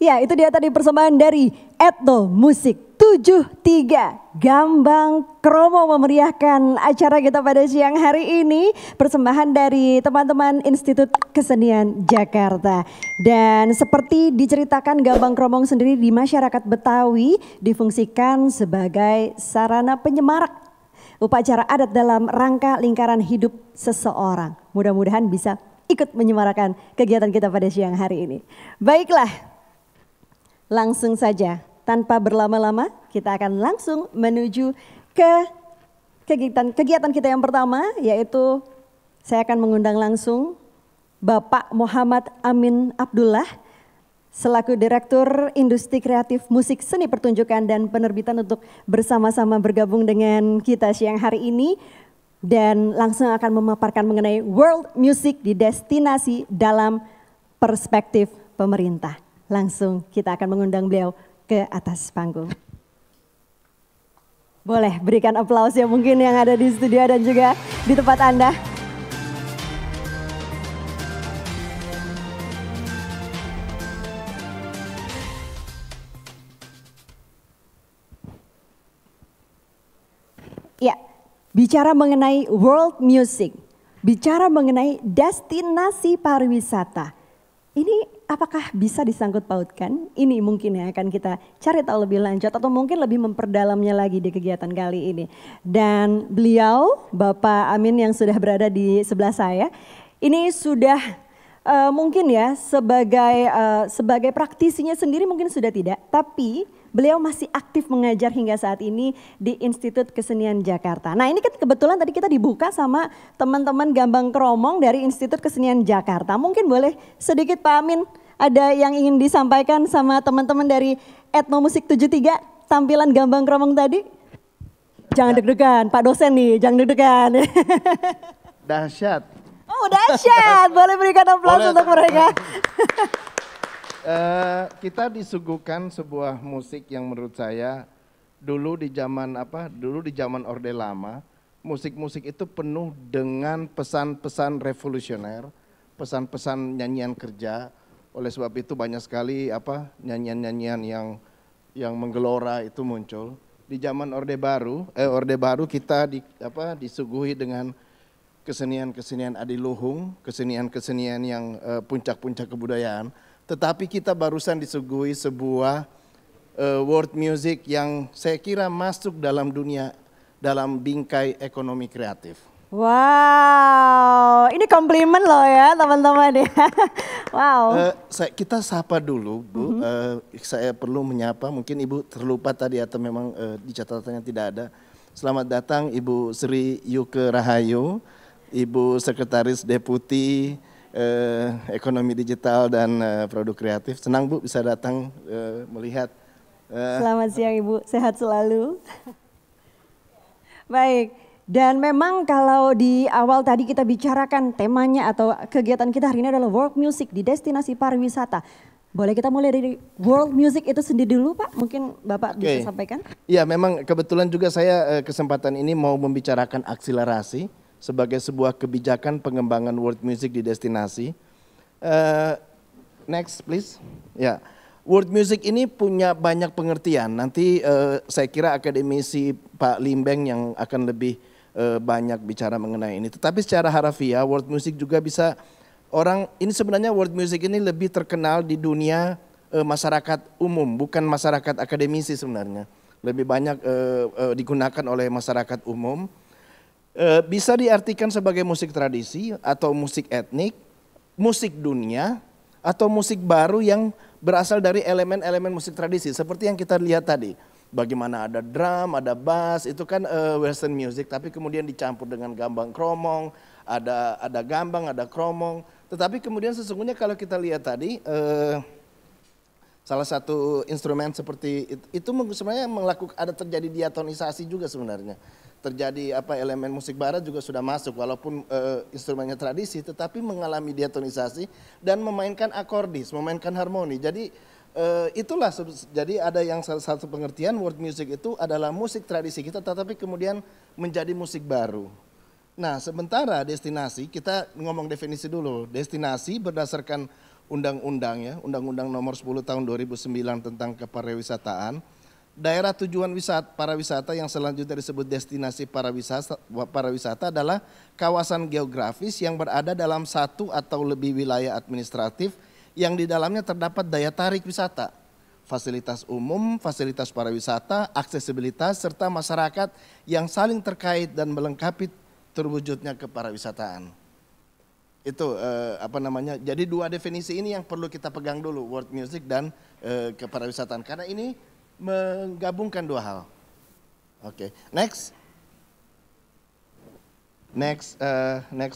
Ya, itu dia tadi persembahan dari Etno Musik 73. Gambang Kromo memeriahkan acara kita pada siang hari ini. Persembahan dari teman-teman Institut Kesenian Jakarta. Dan seperti diceritakan, Gambang Kromong sendiri di masyarakat Betawi difungsikan sebagai sarana penyemarak upacara adat dalam rangka lingkaran hidup seseorang. Mudah-mudahan bisa ikut menyemarakan kegiatan kita pada siang hari ini. Baiklah, langsung saja tanpa berlama-lama kita akan langsung menuju ke kegiatan kita yang pertama, yaitu saya akan mengundang langsung Bapak Muhammad Amin Abdullah selaku Direktur Industri Kreatif Musik Seni Pertunjukan dan Penerbitan untuk bersama-sama bergabung dengan kita siang hari ini dan langsung akan memaparkan mengenai World Music di Destinasi dalam perspektif pemerintah. Langsung kita akan mengundang beliau ke atas panggung. Boleh berikan aplaus ya mungkin yang ada di studio dan juga di tempat Anda. Ya, bicara mengenai world music, bicara mengenai destinasi pariwisata. Ini apakah bisa disangkut pautkan? Ini mungkin yang akan kita cari tahu lebih lanjut atau mungkin lebih memperdalamnya lagi di kegiatan kali ini. Dan beliau, Bapak Amin yang sudah berada di sebelah saya, ini sudah mungkin ya sebagai praktisinya sendiri mungkin sudah tidak, tapi beliau masih aktif mengajar hingga saat ini di Institut Kesenian Jakarta. Nah ini kan kebetulan tadi kita dibuka sama teman-teman Gambang Kromong dari Institut Kesenian Jakarta. Mungkin boleh sedikit Pak Amin ada yang ingin disampaikan sama teman-teman dari Etno Musik 73 tampilan Gambang Kromong tadi? Jangan deg-degan, Pak dosen nih, jangan deg-degan. Dahsyat. Oh dahsyat, boleh berikan aplaus untuk mereka. Kita disuguhkan sebuah musik yang menurut saya dulu di zaman Orde Lama, musik-musik itu penuh dengan pesan-pesan revolusioner, pesan-pesan nyanyian kerja. Oleh sebab itu banyak sekali nyanyian-nyanyian yang menggelora itu muncul. Di zaman Orde Baru kita disuguhi dengan kesenian-kesenian adiluhung, kesenian-kesenian yang puncak-puncak kebudayaan. Tetapi kita barusan disuguhi sebuah world music yang saya kira masuk dalam bingkai ekonomi kreatif. Wow, ini komplimen loh ya teman-teman ya. Wow. Kita sapa dulu Bu, saya perlu menyapa, mungkin Ibu terlupa tadi atau memang di catatannya tidak ada. Selamat datang Ibu Sri Yuke Rahayu, Ibu Sekretaris Deputi Ekonomi Digital dan Produk Kreatif. Senang Bu bisa datang melihat. Selamat siang Ibu, sehat selalu. Baik, dan memang kalau di awal tadi kita bicarakan temanya atau kegiatan kita hari ini adalah World Music di Destinasi Pariwisata. Boleh kita mulai dari World Music itu sendiri dulu Pak, mungkin Bapak bisa sampaikan? Iya memang kebetulan juga saya kesempatan ini mau membicarakan akselerasi sebagai sebuah kebijakan pengembangan world music di destinasi. Next please. Ya, world music ini punya banyak pengertian. Nanti saya kira akademisi Pak Limbeng yang akan lebih banyak bicara mengenai ini. Tetapi secara harafiah world music juga bisa ini sebenarnya world music ini lebih terkenal di dunia masyarakat umum, bukan masyarakat akademisi sebenarnya. Lebih banyak digunakan oleh masyarakat umum. Bisa diartikan sebagai musik tradisi atau musik etnik, musik dunia, atau musik baru yang berasal dari elemen-elemen musik tradisi. Seperti yang kita lihat tadi, bagaimana ada drum, ada bass, itu kan western music, tapi kemudian dicampur dengan gambang kromong, ada gambang, ada kromong. Tetapi kemudian sesungguhnya kalau kita lihat tadi, salah satu instrumen seperti itu sebenarnya ada terjadi diatonisasi juga sebenarnya. Terjadi elemen musik barat juga sudah masuk walaupun instrumennya tradisi tetapi mengalami diatonisasi dan memainkan akordis, memainkan harmoni. Jadi itulah jadi ada yang salah satu pengertian world music itu adalah musik tradisi kita tetapi kemudian menjadi musik baru. Nah, sementara destinasi kita ngomong definisi dulu. Destinasi berdasarkan undang-undang ya, Undang-Undang Nomor 10 Tahun 2009 tentang kepariwisataan, daerah tujuan pariwisata yang selanjutnya disebut destinasi pariwisata adalah kawasan geografis yang berada dalam satu atau lebih wilayah administratif yang di dalamnya terdapat daya tarik wisata, fasilitas umum, fasilitas pariwisata, aksesibilitas, serta masyarakat yang saling terkait dan melengkapi terwujudnya kepariwisataan. Itu jadi dua definisi ini yang perlu kita pegang dulu, world music dan kepariwisataan, karena ini menggabungkan dua hal. Oke, next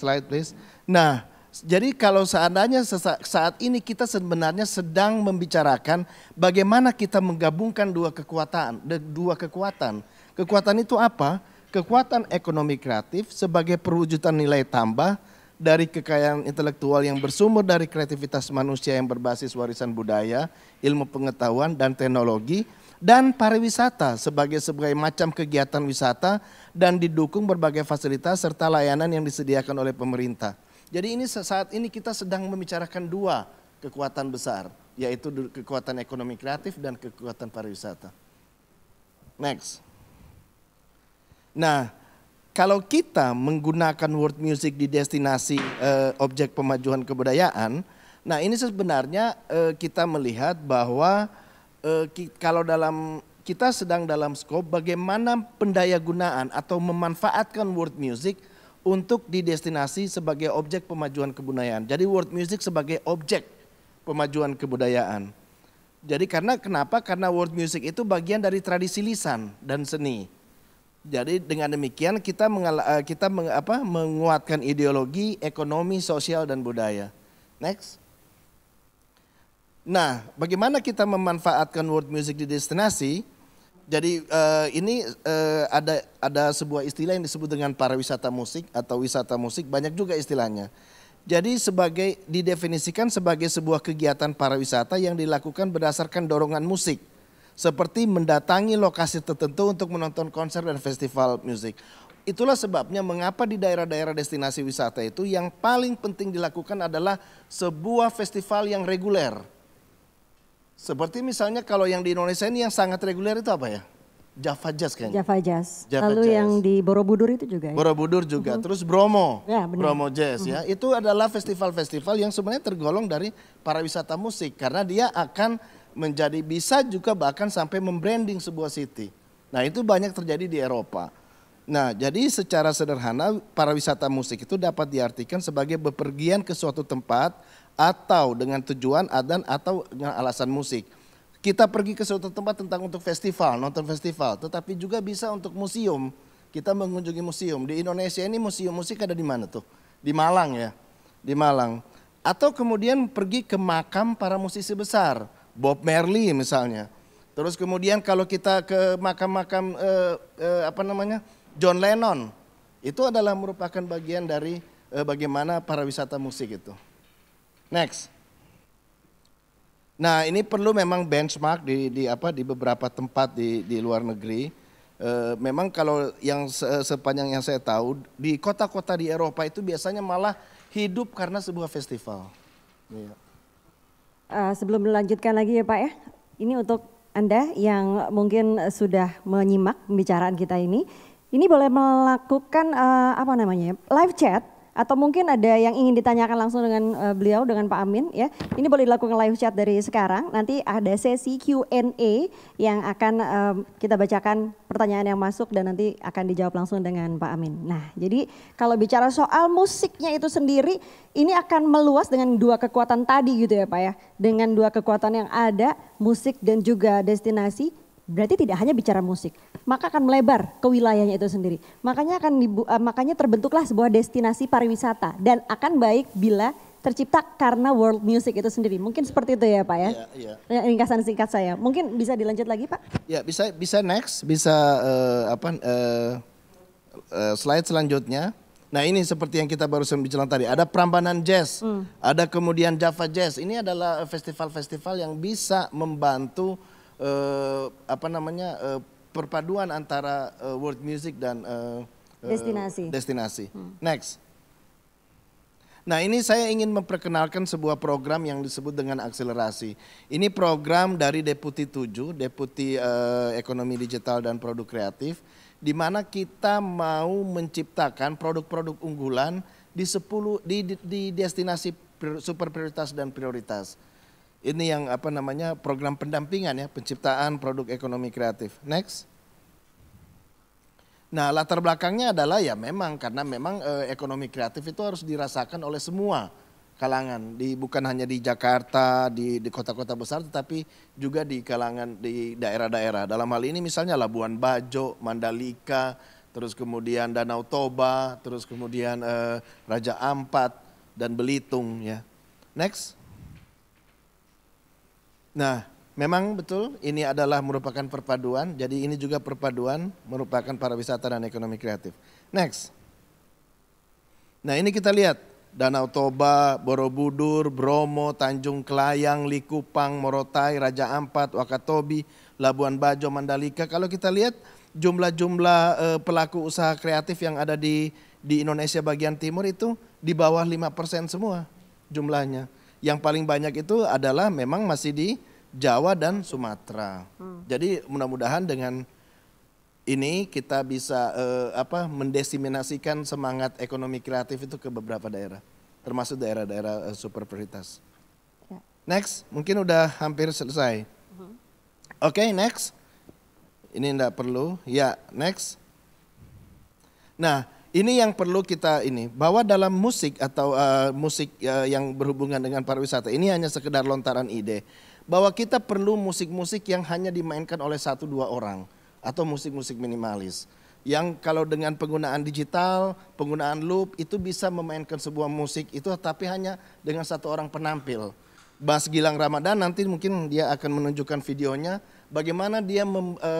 slide please. Nah, jadi kalau seandainya saat ini kita sebenarnya sedang membicarakan bagaimana kita menggabungkan dua kekuatan. Kekuatan itu apa? Kekuatan ekonomi kreatif sebagai perwujudan nilai tambah dari kekayaan intelektual yang bersumber dari kreativitas manusia yang berbasis warisan budaya, ilmu pengetahuan dan teknologi, dan pariwisata sebagai macam kegiatan wisata dan didukung berbagai fasilitas serta layanan yang disediakan oleh pemerintah. Jadi ini saat ini kita sedang membicarakan dua kekuatan besar, yaitu kekuatan ekonomi kreatif dan kekuatan pariwisata. Next. Nah, kalau kita menggunakan world music di destinasi objek pemajuan kebudayaan, nah ini sebenarnya kita melihat bahwa kalau kita sedang dalam skop bagaimana pendayagunaan atau memanfaatkan world music untuk di destinasi sebagai objek pemajuan kebudayaan. Jadi world music sebagai objek pemajuan kebudayaan. Jadi kenapa? Karena world music itu bagian dari tradisi lisan dan seni. Jadi dengan demikian kita menguatkan ideologi, ekonomi, sosial dan budaya. Next. Nah, bagaimana kita memanfaatkan world music di destinasi? Jadi ini ada sebuah istilah yang disebut dengan pariwisata musik atau wisata musik, banyak juga istilahnya. Jadi didefinisikan sebagai sebuah kegiatan pariwisata yang dilakukan berdasarkan dorongan musik, seperti mendatangi lokasi tertentu untuk menonton konser dan festival musik. Itulah sebabnya mengapa di daerah-daerah destinasi wisata itu yang paling penting dilakukan adalah sebuah festival yang reguler. Seperti misalnya kalau yang di Indonesia ini yang sangat reguler itu apa ya? Java Jazz kayaknya. Java Jazz. Lalu yang di Borobudur itu juga ya? Borobudur juga, terus Bromo, ya, Bromo Jazz ya. Itu adalah festival-festival yang sebenarnya tergolong dari pariwisata musik. Karena dia akan bisa juga bahkan sampai membranding sebuah city. Nah itu banyak terjadi di Eropa. Nah jadi secara sederhana pariwisata musik itu dapat diartikan sebagai bepergian ke suatu tempat atau dengan tujuan atau dengan alasan musik. Kita pergi ke suatu tempat untuk festival, nonton festival, tetapi juga bisa untuk museum. Kita mengunjungi museum. Di Indonesia ini museum musik ada di mana tuh? Di Malang ya, di Malang. Atau kemudian pergi ke makam para musisi besar, Bob Marley misalnya. Terus kemudian kalau kita ke makam-makam John Lennon, itu adalah merupakan bagian dari bagaimana pariwisata musik itu. Next. Nah ini perlu memang benchmark di beberapa tempat di luar negeri. Memang kalau yang sepanjang yang saya tahu di kota-kota di Eropa itu biasanya malah hidup karena sebuah festival. Sebelum melanjutkan lagi ya Pak ya, ini untuk Anda yang mungkin sudah menyimak pembicaraan kita ini boleh melakukan live chat. Atau mungkin ada yang ingin ditanyakan langsung dengan beliau, dengan Pak Amin ya. Ini boleh dilakukan live chat dari sekarang. Nanti ada sesi Q&A yang akan kita bacakan pertanyaan yang masuk dan nanti akan dijawab langsung dengan Pak Amin. Nah jadi kalau bicara soal musiknya itu sendiri, ini akan meluas dengan dua kekuatan tadi gitu ya Pak ya. Dengan dua kekuatan yang ada, musik dan juga destinasi. Berarti tidak hanya bicara musik, maka akan melebar ke wilayahnya itu sendiri. Makanya terbentuklah sebuah destinasi pariwisata dan akan baik bila tercipta karena world music itu sendiri. Mungkin seperti itu ya Pak ya. Iya. Ringkasan singkat saya. Mungkin bisa dilanjut lagi Pak? Ya bisa next, bisa slide selanjutnya. Nah ini seperti yang kita barusan bicara tadi, ada Prambanan Jazz, ada kemudian Java Jazz. Ini adalah festival-festival yang bisa membantu perpaduan antara world music dan destinasi. Next. Nah ini saya ingin memperkenalkan sebuah program yang disebut dengan akselerasi. Ini program dari Deputi 7, Deputi Ekonomi Digital dan Produk Kreatif, di mana kita mau menciptakan produk-produk unggulan di destinasi super prioritas dan prioritas. Ini yang program pendampingan ya, penciptaan produk ekonomi kreatif. Next. Nah latar belakangnya adalah ya memang karena memang ekonomi kreatif itu harus dirasakan oleh semua kalangan, bukan hanya di Jakarta, di kota-kota besar, tetapi juga di kalangan di daerah-daerah. Dalam hal ini misalnya Labuan Bajo, Mandalika, terus kemudian Danau Toba, terus kemudian Raja Ampat dan Belitung ya. Next. Nah, memang betul ini adalah merupakan perpaduan, jadi ini juga perpaduan merupakan pariwisata dan ekonomi kreatif. Next. Nah ini kita lihat Danau Toba, Borobudur, Bromo, Tanjung Kelayang, Likupang, Morotai, Raja Ampat, Wakatobi, Labuan Bajo, Mandalika. Kalau kita lihat jumlah pelaku usaha kreatif yang ada di Indonesia bagian timur itu di bawah 5% semua jumlahnya. Yang paling banyak itu adalah memang masih di Jawa dan Sumatera. Jadi mudah-mudahan dengan ini kita bisa mendesiminasikan semangat ekonomi kreatif itu ke beberapa daerah, termasuk daerah-daerah super prioritas. Ya. Next, mungkin udah hampir selesai. Oke, next. Ini enggak perlu. Ya, next. Nah, ini yang perlu kita bahwa dalam musik atau musik yang berhubungan dengan pariwisata ini hanya sekedar lontaran ide. Bahwa kita perlu musik-musik yang hanya dimainkan oleh 1-2 orang atau musik-musik minimalis. Yang kalau dengan penggunaan digital, penggunaan loop itu bisa memainkan sebuah musik itu tapi hanya dengan 1 orang penampil. Bas Gilang Ramadan nanti mungkin dia akan menunjukkan videonya bagaimana dia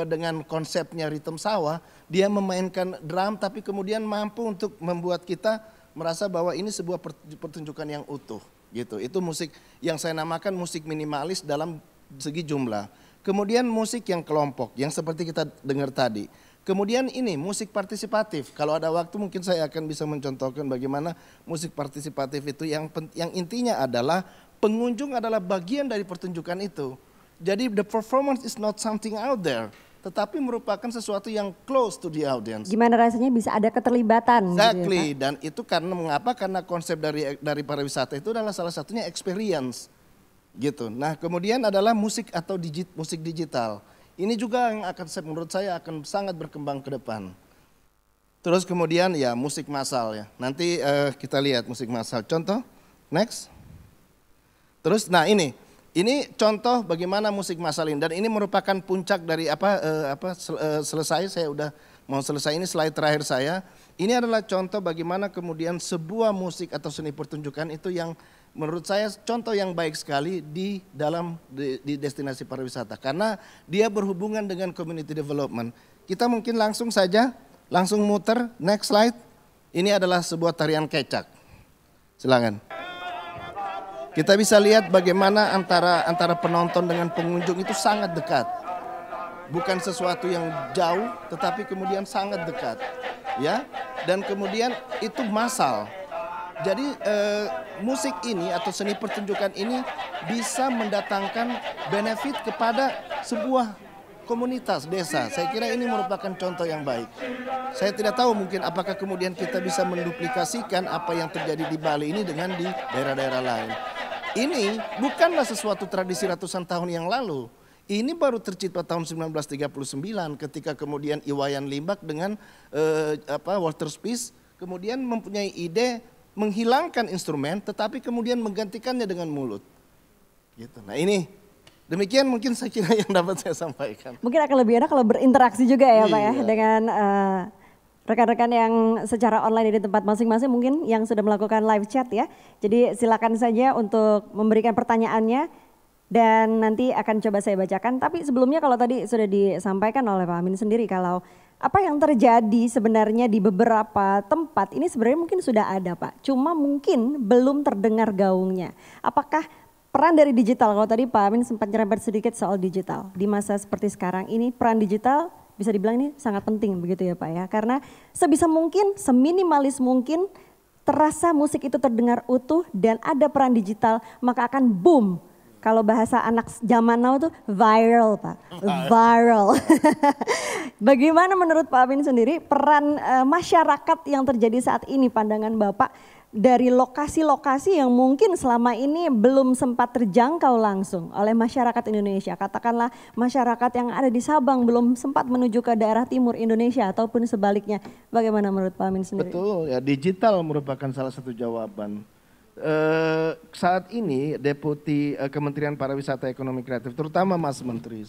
dengan konsepnya ritme sawah, dia memainkan drum tapi kemudian mampu untuk membuat kita merasa bahwa ini sebuah pertunjukan yang utuh gitu. Itu musik yang saya namakan musik minimalis dalam segi jumlah. Kemudian musik yang kelompok yang seperti kita dengar tadi. Kemudian ini musik partisipatif. Kalau ada waktu mungkin saya akan bisa mencontohkan bagaimana musik partisipatif itu yang intinya adalah pengunjung adalah bagian dari pertunjukan itu. Jadi the performance is not something out there, tetapi merupakan sesuatu yang close to the audience. Gimana rasanya bisa ada keterlibatan? Exactly, gitu ya, dan itu karena mengapa? Karena konsep dari pariwisata itu adalah salah satunya experience, gitu. Nah kemudian adalah musik atau musik digital. Ini juga yang menurut saya akan sangat berkembang ke depan. Terus kemudian ya musik massal ya. Nanti kita lihat musik massal. Contoh, next. Terus, nah ini contoh bagaimana musik massal ini, dan ini merupakan puncak dari selesai, saya udah mau selesai, ini slide terakhir saya. Ini adalah contoh bagaimana kemudian sebuah musik atau seni pertunjukan itu yang menurut saya contoh yang baik sekali di destinasi pariwisata karena dia berhubungan dengan community development. Kita mungkin langsung muter, next slide. Ini adalah sebuah tarian kecak. Silakan. Kita bisa lihat bagaimana antara penonton dengan pengunjung itu sangat dekat. Bukan sesuatu yang jauh, tetapi kemudian sangat dekat. Ya, dan kemudian itu massal. Jadi musik ini atau seni pertunjukan ini bisa mendatangkan benefit kepada sebuah komunitas desa. Saya kira ini merupakan contoh yang baik. Saya tidak tahu mungkin apakah kemudian kita bisa menduplikasikan apa yang terjadi di Bali ini dengan di daerah-daerah lain. Ini bukanlah sesuatu tradisi ratusan tahun yang lalu. Ini baru tercipta tahun 1939 ketika kemudian Iwayan Limbak dengan Walter Spies kemudian mempunyai ide menghilangkan instrumen tetapi kemudian menggantikannya dengan mulut. Gitu. Nah ini demikian mungkin saya kira yang dapat saya sampaikan. Mungkin akan lebih enak kalau berinteraksi juga ya Pak ya dengan rekan-rekan yang secara online di tempat masing-masing mungkin yang sudah melakukan live chat ya. Jadi silakan saja untuk memberikan pertanyaannya dan nanti akan coba saya bacakan. Tapi sebelumnya kalau tadi sudah disampaikan oleh Pak Amin sendiri kalau apa yang terjadi sebenarnya di beberapa tempat ini sebenarnya mungkin sudah ada Pak. Cuma mungkin belum terdengar gaungnya. Apakah peran dari digital, kalau tadi Pak Amin sempat nyerempet sedikit soal digital. Di masa seperti sekarang ini peran digital bisa dibilang ini sangat penting begitu ya Pak ya. Karena sebisa mungkin, seminimalis mungkin terasa musik itu terdengar utuh dan ada peran digital, maka akan boom. Kalau bahasa anak zaman now tuh viral Pak, viral. Bagaimana menurut Pak Amin sendiri peran masyarakat yang terjadi saat ini, pandangan Bapak dari lokasi-lokasi yang mungkin selama ini belum sempat terjangkau langsung oleh masyarakat Indonesia. Katakanlah masyarakat yang ada di Sabang belum sempat menuju ke daerah timur Indonesia ataupun sebaliknya. Bagaimana menurut Pak Amin sendiri? Betul, ya digital merupakan salah satu jawaban. Saat ini Deputi Kementerian Pariwisata Ekonomi Kreatif, terutama Mas Menteri,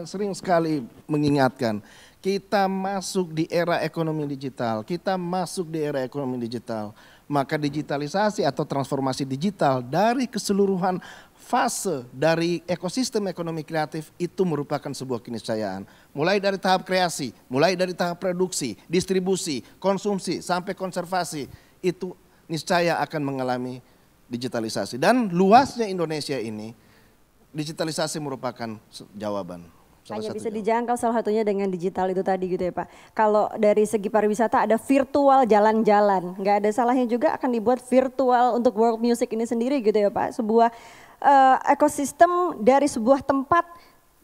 sering sekali mengingatkan kita masuk di era ekonomi digital, kita masuk di era ekonomi digital. Maka digitalisasi atau transformasi digital dari keseluruhan fase dari ekosistem ekonomi kreatif itu merupakan sebuah keniscayaan. Mulai dari tahap kreasi, mulai dari tahap produksi, distribusi, konsumsi, sampai konservasi, itu niscaya akan mengalami digitalisasi. Dan luasnya Indonesia ini, digitalisasi merupakan jawaban. Hanya bisa dijangkau salah satunya dengan digital itu tadi gitu ya Pak. Kalau dari segi pariwisata ada virtual jalan-jalan, nggak ada salahnya juga akan dibuat virtual untuk world music ini sendiri gitu ya Pak. Sebuah ekosistem dari sebuah tempat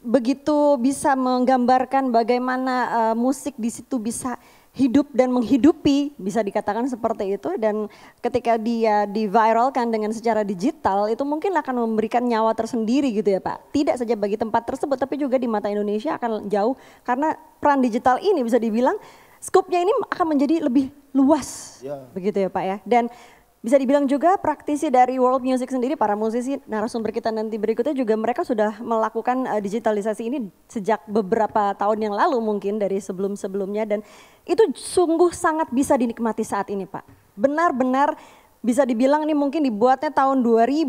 begitu bisa menggambarkan bagaimana musik di situ bisa hidup dan menghidupi, bisa dikatakan seperti itu. Dan ketika dia diviralkan dengan secara digital itu mungkin akan memberikan nyawa tersendiri gitu ya Pak. Tidak saja bagi tempat tersebut tapi juga di mata Indonesia akan jauh, karena peran digital ini bisa dibilang skupnya ini akan menjadi lebih luas begitu ya Pak ya. Dan bisa dibilang juga praktisi dari world music sendiri, para musisi narasumber kita nanti berikutnya juga mereka sudah melakukan digitalisasi ini sejak beberapa tahun yang lalu mungkin dari sebelum-sebelumnya, dan itu sungguh sangat bisa dinikmati saat ini Pak. Benar-benar bisa dibilang ini mungkin dibuatnya tahun 2000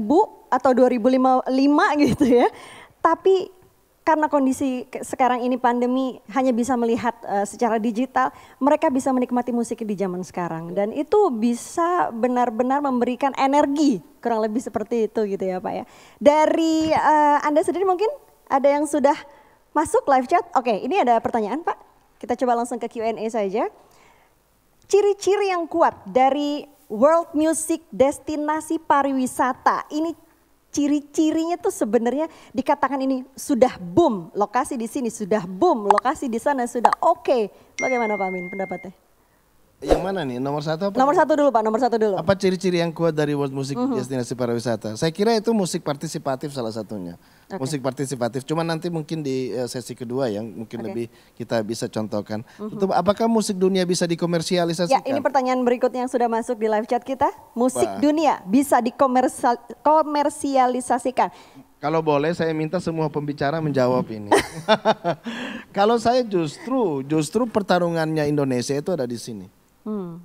atau 2005 gitu ya. Tapi karena kondisi sekarang ini pandemi hanya bisa melihat secara digital, mereka bisa menikmati musik di zaman sekarang. Dan itu bisa benar-benar memberikan energi, kurang lebih seperti itu gitu ya Pak ya. Dari Anda sendiri mungkin ada yang sudah masuk live chat? Oke, ini ada pertanyaan Pak, kita coba langsung ke Q&A saja. Ciri-ciri yang kuat dari world music destinasi pariwisata, ini ciri-cirinya tuh sebenarnya dikatakan ini sudah boom, lokasi di sini sudah boom, lokasi di sana sudah oke. Bagaimana Pak Amin pendapatnya? Yang mana nih? Nomor satu apa? Nomor satu dulu Pak, nomor satu dulu. Apa ciri-ciri yang kuat dari world music destinasi pariwisata? Saya kira itu musik partisipatif salah satunya. Musik partisipatif, cuma nanti mungkin di sesi kedua yang mungkin lebih kita bisa contohkan. Apakah musik dunia bisa dikomersialisasikan? Ya, ini pertanyaan berikutnya yang sudah masuk di live chat kita. Musik dunia bisa dikomersialisasikan? Kalau boleh saya minta semua pembicara menjawab ini. Kalau saya justru pertarungannya Indonesia itu ada di sini.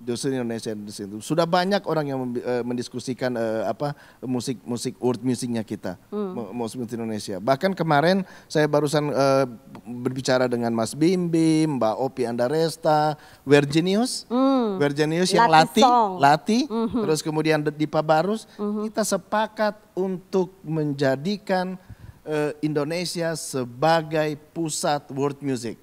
Justru Indonesia di situ. Sudah banyak orang yang mendiskusikan musik world musicnya kita, musik Indonesia. Bahkan kemarin saya barusan berbicara dengan Mas Bim Bim, Mbak Opi Andaresta, Virginius yang Lati, terus kemudian Dipa Barus, kita sepakat untuk menjadikan Indonesia sebagai pusat world music.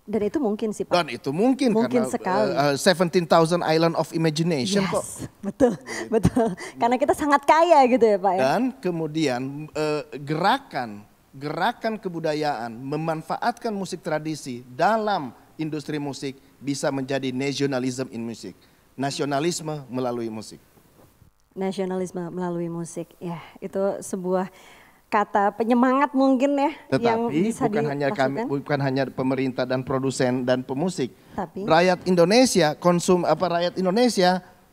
Dan itu mungkin sih Pak. Dan itu mungkin karena sekali. 17,000 Island of Imagination kok. Betul. Karena kita sangat kaya gitu ya Pak ya. Dan kemudian gerakan kebudayaan memanfaatkan musik tradisi dalam industri musik bisa menjadi nationalism in music. Nasionalisme melalui musik. Nasionalisme melalui musik. Ya, itu sebuah kata penyemangat mungkin ya. Tetapi yang bisa bukan hanya pemerintah dan produsen dan pemusik. Tapi rakyat Indonesia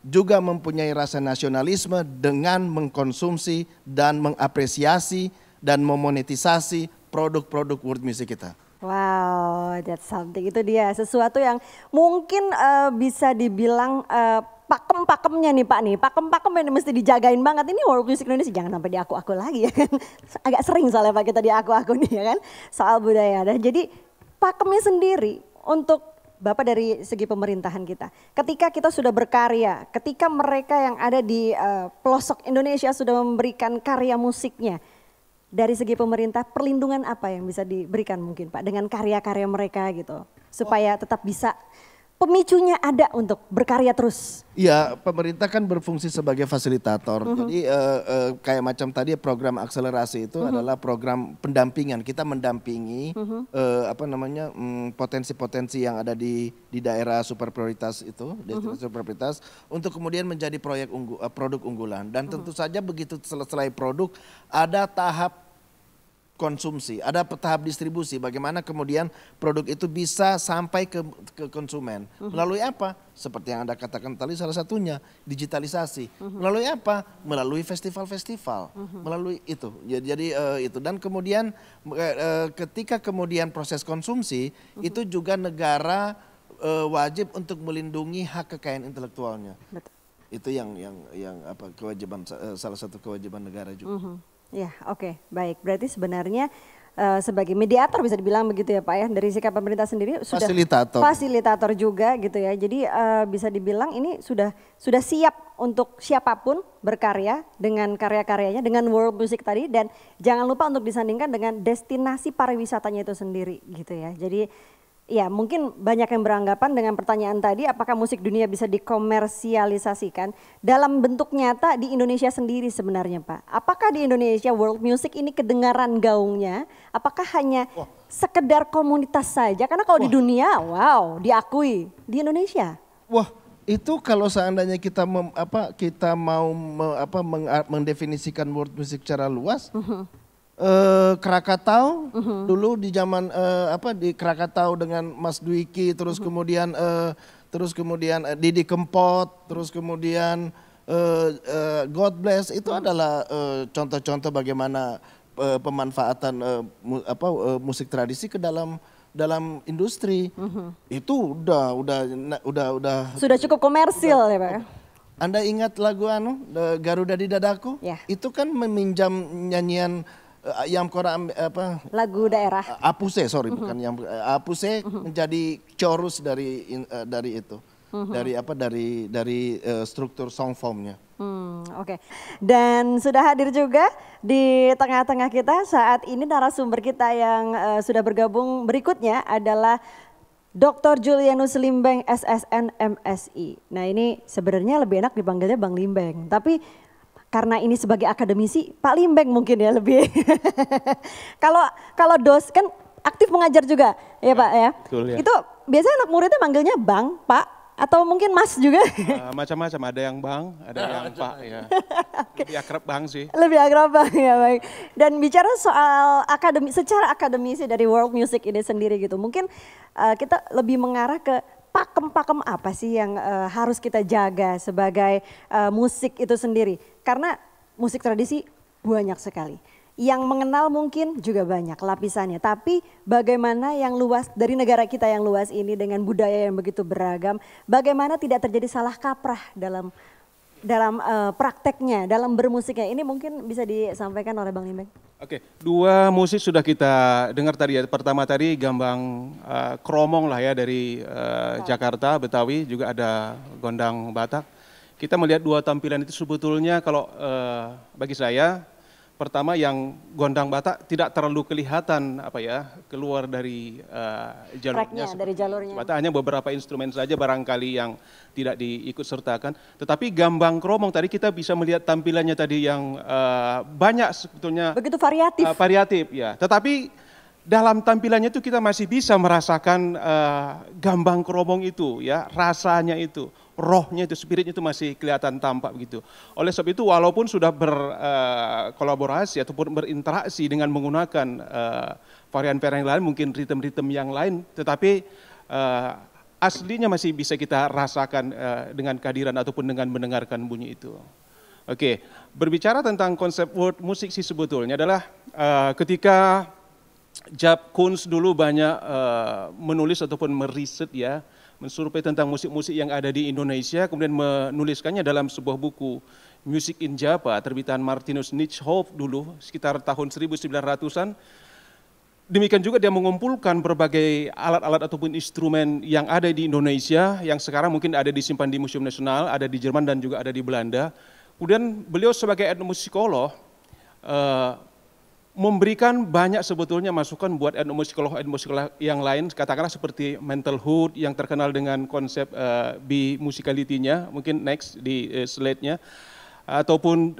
juga mempunyai rasa nasionalisme dengan mengkonsumsi dan mengapresiasi dan memonetisasi produk-produk world music kita. Wow, that's something. Itu dia sesuatu yang mungkin bisa dibilang pakem-pakemnya nih Pak nih. Pakem-pakem yang mesti dijagain banget. Ini world music Indonesia jangan sampai diaku-aku lagi ya kan. Agak sering soalnya Pak kita diaku-aku nih ya kan. Soal budaya. Dan jadi pakemnya sendiri untuk Bapak dari segi pemerintahan kita. Ketika kita sudah berkarya, ketika mereka yang ada di pelosok Indonesia sudah memberikan karya musiknya. Dari segi pemerintah, perlindungan apa yang bisa diberikan mungkin Pak dengan karya-karya mereka gitu. Supaya tetap bisa pemicunya ada untuk berkarya terus? Ya, pemerintah kan berfungsi sebagai fasilitator. Jadi kayak macam tadi program akselerasi itu adalah program pendampingan. Kita mendampingi potensi-potensi yang ada di daerah super prioritas itu, destinasi super prioritas, untuk kemudian menjadi produk unggulan. Dan tentu saja begitu selesai produk ada tahap konsumsi, ada tahap distribusi, bagaimana kemudian produk itu bisa sampai ke konsumen. Melalui apa? Seperti yang Anda katakan tadi, salah satunya digitalisasi. Melalui apa? Melalui festival-festival. Melalui itu. Jadi itu, dan kemudian ketika kemudian proses konsumsi itu juga negara wajib untuk melindungi hak kekayaan intelektualnya. Betul. Itu yang kewajiban, salah satu kewajiban negara juga. Ya, oke, baik. Berarti sebenarnya sebagai mediator bisa dibilang begitu ya Pak ya, dari sikap pemerintah sendiri sudah fasilitator juga gitu ya. Jadi bisa dibilang ini sudah siap untuk siapapun berkarya dengan karya-karyanya, dengan world music tadi, dan jangan lupa untuk disandingkan dengan destinasi pariwisatanya itu sendiri gitu ya. Jadi ya mungkin banyak yang beranggapan dengan pertanyaan tadi, apakah musik dunia bisa dikomersialisasikan dalam bentuk nyata di Indonesia sendiri sebenarnya Pak? Apakah di Indonesia world music ini kedengaran gaungnya, apakah hanya sekedar komunitas saja? Karena kalau di dunia, wow, diakui. Di Indonesia? Wah, itu kalau seandainya kita mau mendefinisikan world music secara luas, Krakatau dulu di zaman di Krakatau dengan Mas Dwiki, terus kemudian Didi Kempot, terus kemudian God Bless, itu adalah contoh-contoh bagaimana pemanfaatan musik tradisi ke dalam industri. Itu udah sudah cukup komersil ya Pak. Anda ingat lagu Garuda di Dadaku? Ya. Itu kan meminjam nyanyian lagu daerah. Apuse, bukan yang Apuse menjadi chorus dari itu. Dari struktur song formnya. Oke. Dan sudah hadir juga di tengah-tengah kita saat ini narasumber kita yang sudah bergabung berikutnya adalah Dr. Julianus Limbeng SSN MSI. Nah ini sebenarnya lebih enak dipanggilnya Bang Limbeng, tapi karena ini sebagai akademisi, Pak Limbeng mungkin ya lebih. Kalau kan aktif mengajar juga ya Pak ya. Betul, ya. Itu biasanya anak muridnya manggilnya Bang, Pak, atau mungkin Mas juga? Macam-macam, ada yang Bang, ada yang Pak ya. Lebih akrab Bang sih. Lebih akrab Bang ya, baik. Dan bicara soal secara akademisi dari world music ini sendiri gitu, mungkin kita lebih mengarah ke pakem-pakem apa sih yang harus kita jaga sebagai musik itu sendiri. Karena musik tradisi banyak sekali. Yang mengenal mungkin juga banyak lapisannya. Tapi bagaimana yang luas, dari negara kita yang luas ini dengan budaya yang begitu beragam. Bagaimana tidak terjadi salah kaprah dalam prakteknya, dalam bermusiknya. Ini mungkin bisa disampaikan oleh Bang Limbeng. Oke, dua musik sudah kita dengar tadi ya. Pertama tadi Gambang Kromong lah ya dari Jakarta, Betawi, juga ada Gondang Batak. Kita melihat dua tampilan itu sebetulnya kalau bagi saya, pertama yang Gondang Batak tidak terlalu kelihatan keluar dari jalurnya. Dari jalurnya. Batak hanya beberapa instrumen saja barangkali yang tidak diikut sertakan. Tetapi Gambang Kromong tadi kita bisa melihat tampilannya tadi yang banyak sebetulnya. Begitu variatif. Variatif ya. Tetapi dalam tampilannya itu kita masih bisa merasakan Gambang Kromong itu ya, rasanya itu, rohnya itu, spiritnya itu masih kelihatan tampak begitu. Oleh sebab itu walaupun sudah berkolaborasi ataupun berinteraksi dengan menggunakan varian-varian yang lain, mungkin ritme-ritme yang lain, tetapi aslinya masih bisa kita rasakan dengan kehadiran ataupun dengan mendengarkan bunyi itu. Oke, berbicara tentang konsep world music sih sebetulnya adalah ketika Jaap Koens dulu banyak menulis ataupun meriset ya, mensurvei tentang musik-musik yang ada di Indonesia, kemudian menuliskannya dalam sebuah buku Music in Java, terbitan Martinus Nijhoff dulu sekitar tahun 1900-an. Demikian juga dia mengumpulkan berbagai alat-alat ataupun instrumen yang ada di Indonesia, yang sekarang mungkin ada disimpan di Museum Nasional, ada di Jerman dan juga ada di Belanda. Kemudian beliau sebagai etnomusikolog memberikan banyak sebetulnya masukan buat etnomusikolog yang lain, katakanlah seperti Mental Hood yang terkenal dengan konsep bi-musicality-nya, mungkin next di slide-nya, ataupun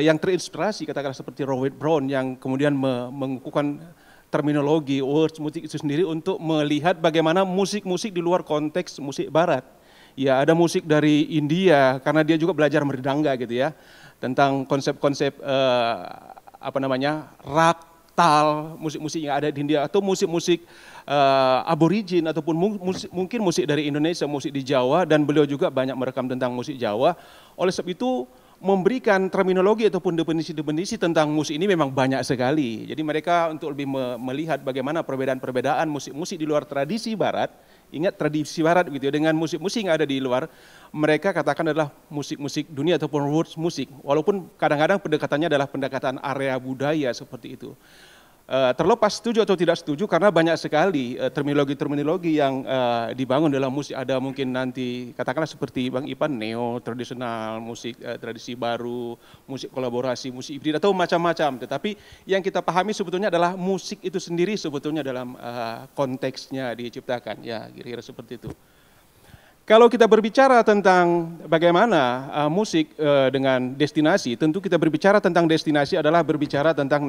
yang terinspirasi katakanlah seperti Robert Brown yang kemudian mengukuhkan terminologi words musik itu sendiri untuk melihat bagaimana musik-musik di luar konteks musik barat. Ya, ada musik dari India karena dia juga belajar mridanga gitu ya, tentang konsep-konsep raktal, musik-musik yang ada di India, atau musik-musik aborigin, ataupun mungkin musik dari Indonesia, musik di Jawa, dan beliau juga banyak merekam tentang musik Jawa. Oleh sebab itu memberikan terminologi ataupun definisi-definisi tentang musik ini memang banyak sekali. Jadi mereka untuk lebih melihat bagaimana perbedaan-perbedaan musik-musik di luar tradisi barat. Ingat tradisi barat gitu ya, dengan musik-musik yang ada di luar, mereka katakan adalah musik-musik dunia ataupun world musik. Walaupun kadang-kadang pendekatannya adalah pendekatan area budaya seperti itu. Terlepas setuju atau tidak setuju, karena banyak sekali terminologi-terminologi yang dibangun dalam musik. Ada mungkin nanti katakanlah seperti Bang Ipan, neo tradisional, musik tradisi baru, musik kolaborasi, musik hibrid atau macam-macam. Tetapi yang kita pahami sebetulnya adalah musik itu sendiri sebetulnya dalam konteksnya diciptakan. Ya, kira-kira seperti itu. Kalau kita berbicara tentang bagaimana musik dengan destinasi, tentu kita berbicara tentang destinasi adalah berbicara tentang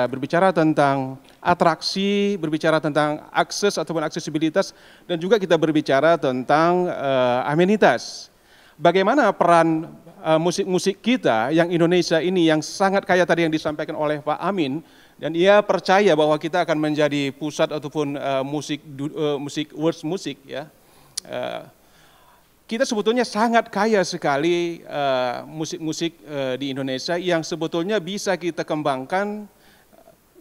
berbicara tentang atraksi, berbicara tentang akses ataupun aksesibilitas, dan juga kita berbicara tentang amenitas. Bagaimana peran musik-musik kita yang Indonesia ini yang sangat kaya tadi yang disampaikan oleh Pak Amin, dan ia percaya bahwa kita akan menjadi pusat ataupun world musik ya. Kita sebetulnya sangat kaya sekali musik-musik di Indonesia yang sebetulnya bisa kita kembangkan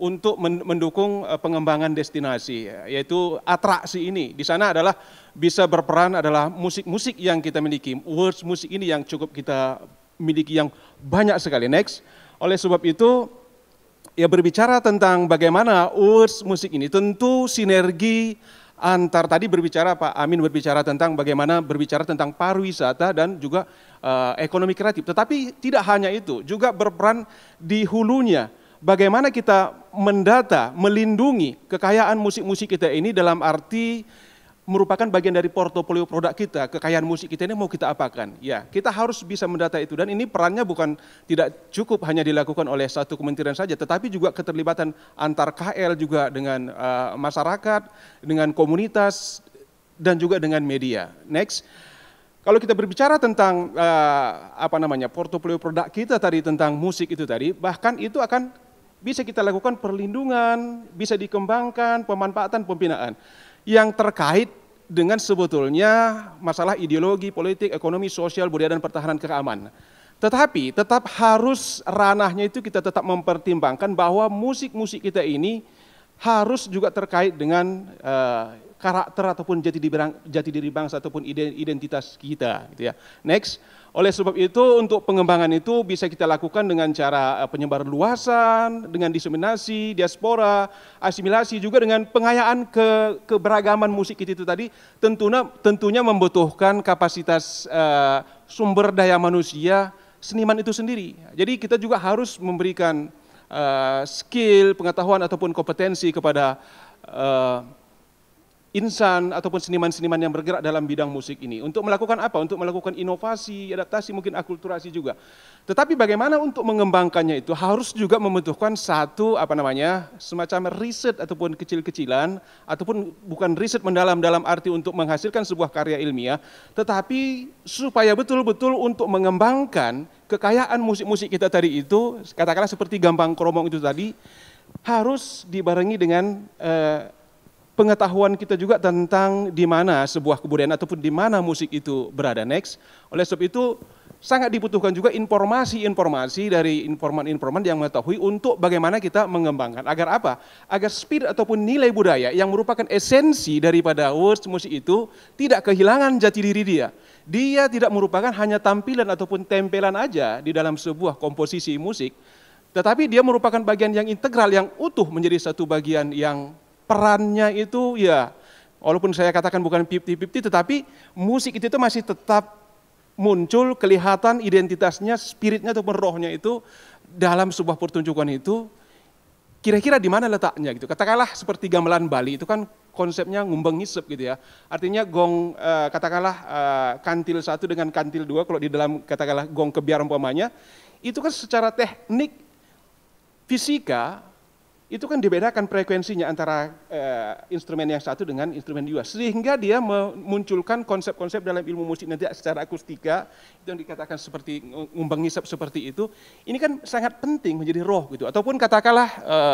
untuk mendukung pengembangan destinasi, yaitu atraksi ini. Di sana adalah bisa berperan adalah musik-musik yang kita miliki, world musik ini yang cukup kita miliki yang banyak sekali. Next, oleh sebab itu ya berbicara tentang bagaimana world musik ini tentu sinergi antar tadi berbicara Pak Amin berbicara tentang bagaimana berbicara tentang pariwisata dan juga ekonomi kreatif. Tetapi tidak hanya itu, juga berperan di hulunya. Bagaimana kita mendata, melindungi kekayaan musik-musik kita ini dalam arti merupakan bagian dari portofolio produk kita, kekayaan musik kita ini mau kita apakan. Ya, kita harus bisa mendata itu, dan ini perannya bukan tidak cukup hanya dilakukan oleh satu kementerian saja, tetapi juga keterlibatan antar KL juga dengan masyarakat, dengan komunitas, dan juga dengan media. Next, kalau kita berbicara tentang portofolio produk kita tadi tentang musik itu tadi, bahkan itu akan bisa kita lakukan perlindungan, bisa dikembangkan, pemanfaatan, pembinaan yang terkait dengan sebetulnya masalah ideologi, politik, ekonomi, sosial, budaya, dan pertahanan keamanan. Tetapi tetap harus ranahnya itu kita tetap mempertimbangkan bahwa musik-musik kita ini harus juga terkait dengan karakter ataupun jati diri bangsa ataupun identitas kita. Gitu ya. Next. Oleh sebab itu untuk pengembangan itu bisa kita lakukan dengan cara penyebaran luasan, dengan diseminasi, diaspora, asimilasi, juga dengan pengayaan keberagaman musik itu tadi tentunya membutuhkan kapasitas sumber daya manusia seniman itu sendiri. Jadi kita juga harus memberikan skill, pengetahuan ataupun kompetensi kepada insan ataupun seniman-seniman yang bergerak dalam bidang musik ini. Untuk melakukan apa? Untuk melakukan inovasi, adaptasi, mungkin akulturasi juga. Tetapi bagaimana untuk mengembangkannya itu harus juga membutuhkan satu semacam riset ataupun kecil-kecilan, ataupun bukan riset mendalam dalam arti untuk menghasilkan sebuah karya ilmiah, tetapi supaya betul-betul untuk mengembangkan kekayaan musik-musik kita tadi itu, katakanlah seperti Gambang Kromong itu tadi, harus dibarengi dengan pengetahuan kita juga tentang di mana sebuah kebudayaan ataupun di mana musik itu berada. Next, oleh sebab itu sangat dibutuhkan juga informasi-informasi dari informan-informan yang mengetahui untuk bagaimana kita mengembangkan. Agar apa? Agar spirit ataupun nilai budaya yang merupakan esensi daripada words musik itu tidak kehilangan jati diri dia. Dia tidak merupakan hanya tampilan ataupun tempelan aja di dalam sebuah komposisi musik, tetapi dia merupakan bagian yang integral, yang utuh menjadi satu bagian yang perannya itu ya, walaupun saya katakan bukan 50-50, tetapi musik itu masih tetap muncul, kelihatan identitasnya, spiritnya ataupun rohnya itu dalam sebuah pertunjukan itu kira-kira di mana letaknya gitu. Katakanlah seperti gamelan Bali itu kan konsepnya ngumbang ngisep gitu ya. Artinya gong katakanlah kantil 1 dengan kantil 2 kalau di dalam katakanlah gong kebiar umpamanya itu kan secara teknik fisika itu kan dibedakan frekuensinya antara instrumen yang satu dengan instrumen dua, sehingga dia memunculkan konsep-konsep dalam ilmu musik nanti secara akustika itu yang dikatakan seperti ngumbang ngisep seperti itu. Ini kan sangat penting menjadi roh gitu. Ataupun katakanlah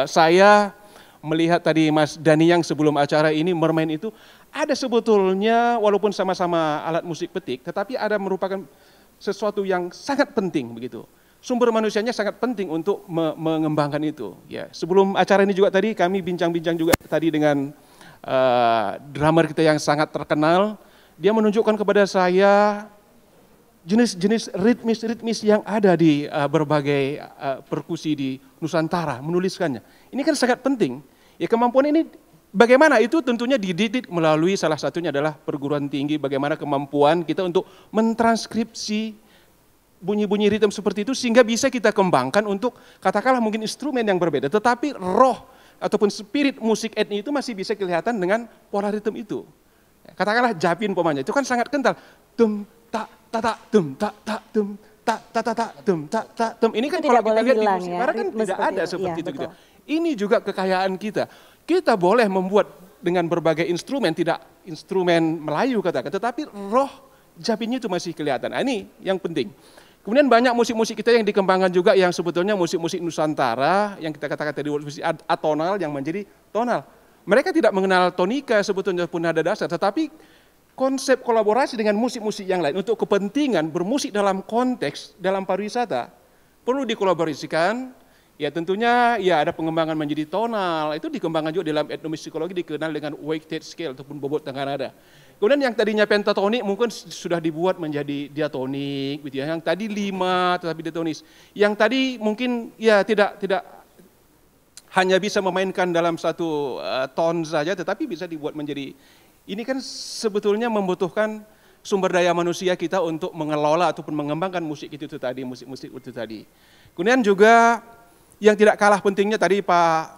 saya melihat tadi Mas Dani yang sebelum acara ini bermain itu ada sebetulnya walaupun sama-sama alat musik petik, tetapi ada merupakan sesuatu yang sangat penting begitu. Sumber manusianya sangat penting untuk mengembangkan itu. Ya, sebelum acara ini juga tadi kami bincang-bincang juga tadi dengan drummer kita yang sangat terkenal. Dia menunjukkan kepada saya jenis-jenis ritmis yang ada di berbagai perkusi di Nusantara, menuliskannya. Ini kan sangat penting. Ya, kemampuan ini bagaimana itu tentunya dididik melalui salah satunya adalah perguruan tinggi, bagaimana kemampuan kita untuk mentranskripsi bunyi-bunyi ritme seperti itu sehingga bisa kita kembangkan untuk katakanlah mungkin instrumen yang berbeda, tetapi roh ataupun spirit musik etnik itu masih bisa kelihatan dengan pola ritme itu. Katakanlah Japin umpamanya itu kan sangat kental. Tum tak tak tum tak tak tum tak tak tak tum tak tak tum. Ini kan kalau kita lihat di musik barat kan tidak ada seperti itu gitu. Ini juga kekayaan kita. Kita boleh membuat dengan berbagai instrumen, tidak instrumen Melayu katakan, tetapi roh Japinnya itu masih kelihatan. Nah, ini yang penting. Kemudian banyak musik-musik kita yang dikembangkan juga yang sebetulnya musik-musik Nusantara yang kita katakan tadi musik atonal yang menjadi tonal. Mereka tidak mengenal tonika sebetulnya pun nada dasar, tetapi konsep kolaborasi dengan musik-musik yang lain untuk kepentingan bermusik dalam konteks dalam pariwisata perlu dikolaborasikan. Ya tentunya ya ada pengembangan menjadi tonal, itu dikembangkan juga dalam etnomusikologi dikenal dengan weighted scale ataupun bobot tengah nada. Kemudian yang tadinya pentatonik mungkin sudah dibuat menjadi diatonik gitu ya. Yang tadi 5 tetapi diatonis. Yang tadi mungkin ya tidak hanya bisa memainkan dalam satu ton saja tetapi bisa dibuat menjadi, ini kan sebetulnya membutuhkan sumber daya manusia kita untuk mengelola ataupun mengembangkan musik itu tadi, musik-musik itu tadi. Kemudian juga yang tidak kalah pentingnya tadi Pak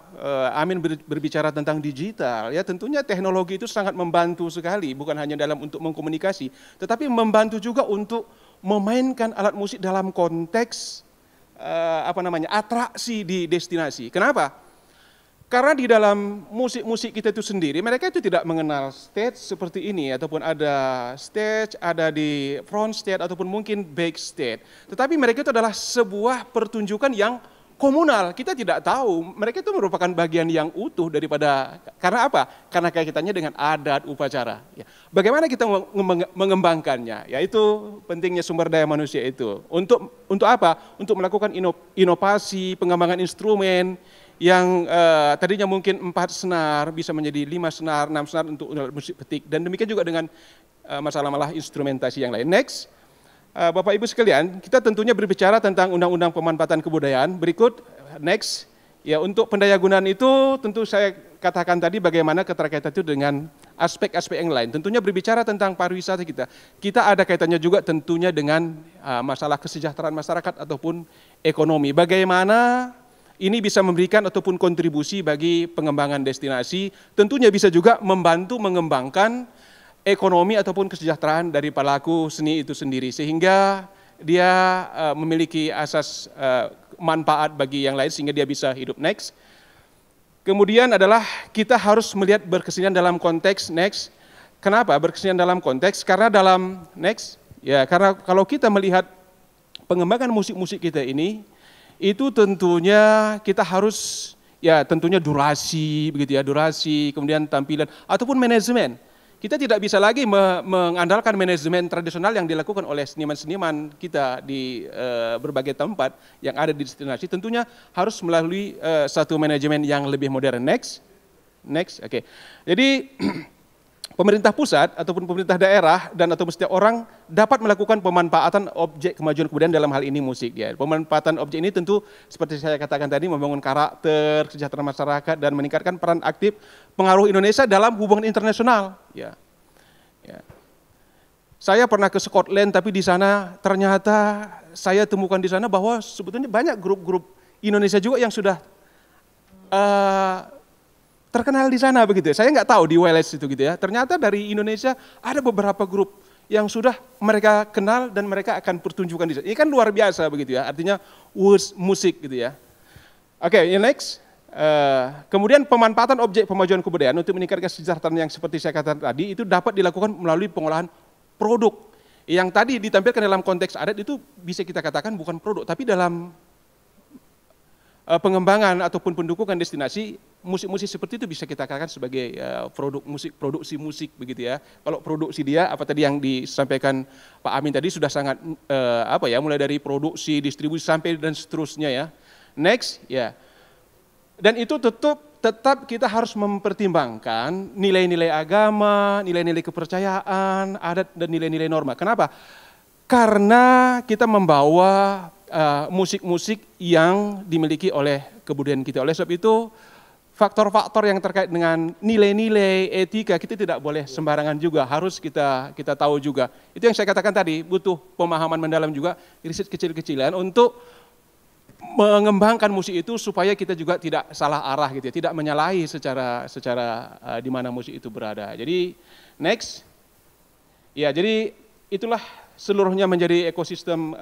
Amin berbicara tentang digital, ya tentunya teknologi itu sangat membantu sekali, bukan hanya dalam untuk mengkomunikasi, tetapi membantu juga untuk memainkan alat musik dalam konteks atraksi di destinasi. Kenapa? Karena di dalam musik-musik kita itu sendiri, mereka itu tidak mengenal stage seperti ini, ataupun ada stage, ada di front stage, ataupun mungkin back stage. Tetapi mereka itu adalah sebuah pertunjukan yang komunal, kita tidak tahu, mereka itu merupakan bagian yang utuh daripada, karena apa? Karena kaitannya dengan adat, upacara. Ya. Bagaimana kita mengembangkannya? Ya itu pentingnya sumber daya manusia itu. Untuk apa? Untuk melakukan inovasi, pengembangan instrumen, yang tadinya mungkin 4 senar bisa menjadi 5 senar, 6 senar untuk musik petik. Dan demikian juga dengan masalah-masalah instrumentasi yang lain. Next. Bapak Ibu sekalian, kita tentunya berbicara tentang Undang-Undang Pemanfaatan Kebudayaan. Berikut, next. Ya, untuk pendayagunaan itu tentu saya katakan tadi bagaimana keterkaitan itu dengan aspek-aspek yang lain. Tentunya berbicara tentang pariwisata kita. Kita ada kaitannya juga tentunya dengan masalah kesejahteraan masyarakat ataupun ekonomi. Bagaimana ini bisa memberikan ataupun kontribusi bagi pengembangan destinasi. Tentunya bisa juga membantu mengembangkan ekonomi ataupun kesejahteraan dari pelaku seni itu sendiri, sehingga dia memiliki asas manfaat bagi yang lain sehingga dia bisa hidup. Next. Kemudian adalah kita harus melihat berkesenian dalam konteks. Next. Kenapa berkesenian dalam konteks? Karena dalam next ya, karena kalau kita melihat pengembangan musik-musik kita ini itu tentunya kita harus ya tentunya durasi begitu ya, durasi, kemudian tampilan ataupun manajemen. Kita tidak bisa lagi mengandalkan manajemen tradisional yang dilakukan oleh seniman-seniman kita di berbagai tempat yang ada di destinasi. Tentunya harus melalui satu manajemen yang lebih modern. Next, oke. Jadi pemerintah pusat ataupun pemerintah daerah dan atau setiap orang dapat melakukan pemanfaatan objek kemajuan kebudayaan dalam hal ini musik. Ya. Pemanfaatan objek ini tentu seperti saya katakan tadi membangun karakter, kesejahteraan masyarakat dan meningkatkan peran aktif pengaruh Indonesia dalam hubungan internasional. Ya. Saya pernah ke Scotland tapi di sana ternyata saya temukan di sana bahwa sebetulnya banyak grup-grup Indonesia juga yang sudah terkenal di sana begitu ya. Saya nggak tahu di Wales itu gitu ya. Ternyata dari Indonesia ada beberapa grup yang sudah mereka kenal dan mereka akan pertunjukan di sana. Ini kan luar biasa begitu ya. Artinya world musik gitu ya. Oke, yang next. Kemudian pemanfaatan objek pemajuan kebudayaan untuk meningkatkan kesejahteraan yang seperti saya katakan tadi itu dapat dilakukan melalui pengolahan produk. Yang tadi ditampilkan dalam konteks adat itu bisa kita katakan bukan produk, tapi dalam pengembangan ataupun pendukungan destinasi musik-musik seperti itu bisa kita katakan sebagai produk musik, produksi musik begitu ya. Kalau produksi dia apa tadi yang disampaikan Pak Amin tadi sudah sangat mulai dari produksi, distribusi sampai dan seterusnya ya. Next ya. Dan itu tetap kita harus mempertimbangkan nilai-nilai agama, nilai-nilai kepercayaan, adat dan nilai-nilai norma. Kenapa? Karena kita membawa musik-musik yang dimiliki oleh kebudayaan kita. Oleh sebab itu faktor-faktor yang terkait dengan nilai-nilai etika kita tidak boleh sembarangan juga, harus kita tahu juga. Itu yang saya katakan tadi, butuh pemahaman mendalam juga, riset kecil-kecilan untuk mengembangkan musik itu supaya kita juga tidak salah arah gitu ya, tidak menyalahi secara di mana musik itu berada. Jadi next, ya jadi itulah seluruhnya menjadi ekosistem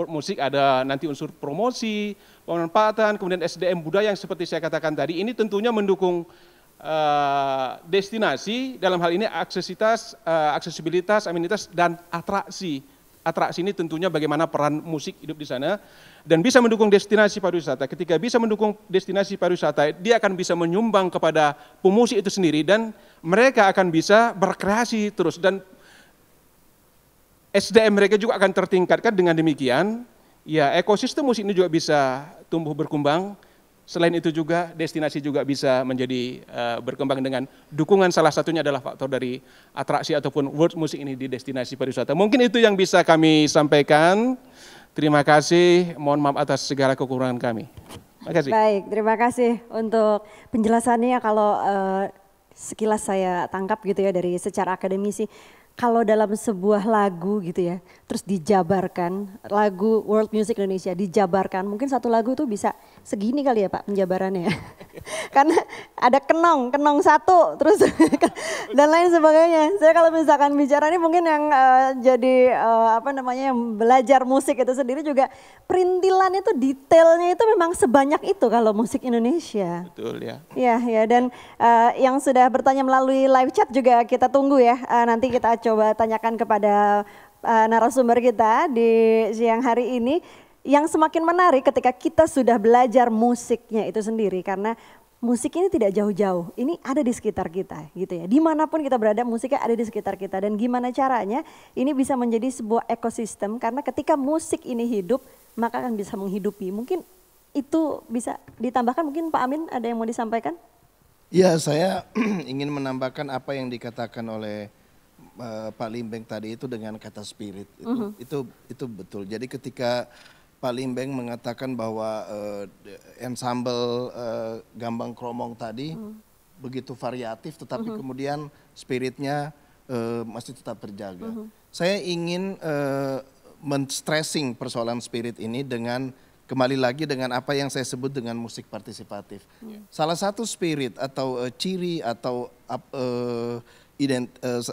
musik, ada nanti unsur promosi, pemanfaatan, kemudian SDM budaya yang seperti saya katakan tadi, ini tentunya mendukung destinasi, dalam hal ini aksesibilitas, amenitas, dan atraksi. Atraksi ini tentunya bagaimana peran musik hidup di sana dan bisa mendukung destinasi pariwisata. Ketika bisa mendukung destinasi pariwisata, dia akan bisa menyumbang kepada pemusik itu sendiri dan mereka akan bisa berkreasi terus dan SDM mereka juga akan tertingkatkan. Dengan demikian, ya ekosistem musik ini juga bisa tumbuh berkembang. Selain itu juga destinasi juga bisa menjadi berkembang dengan dukungan, salah satunya adalah faktor dari atraksi ataupun world musik ini di destinasi pariwisata. Mungkin itu yang bisa kami sampaikan. Terima kasih, mohon maaf atas segala kekurangan kami. Terima kasih. Baik, terima kasih untuk penjelasannya. Kalau sekilas saya tangkap gitu ya dari secara akademisi, kalau dalam sebuah lagu gitu ya, terus dijabarkan, lagu World Music Indonesia dijabarkan, mungkin satu lagu tuh bisa segini kali ya Pak penjabarannya ya. Karena ada kenong satu, terus dan lain sebagainya. Saya kalau misalkan bicara ini mungkin yang jadi yang belajar musik itu sendiri juga perintilan itu, detailnya itu memang sebanyak itu kalau musik Indonesia. Betul ya. Ya dan yang sudah bertanya melalui live chat juga kita tunggu ya, nanti kita coba tanyakan kepada narasumber kita di siang hari ini. Yang semakin menarik ketika kita sudah belajar musiknya itu sendiri, karena musik ini tidak jauh-jauh, ini ada di sekitar kita gitu ya. Dimanapun kita berada, musiknya ada di sekitar kita, dan gimana caranya ini bisa menjadi sebuah ekosistem, karena ketika musik ini hidup maka akan bisa menghidupi. Mungkin itu bisa ditambahkan, mungkin Pak Amin ada yang mau disampaikan? Ya, saya ingin menambahkan apa yang dikatakan oleh Pak Limbeng tadi itu dengan kata spirit. Itu betul. Jadi ketika Pak Limbeng mengatakan bahwa ensemble Gambang Kromong tadi begitu variatif, tetapi kemudian spiritnya masih tetap terjaga. Saya ingin men-stressing persoalan spirit ini dengan kembali lagi dengan apa yang saya sebut dengan musik partisipatif. Salah satu spirit atau ciri atau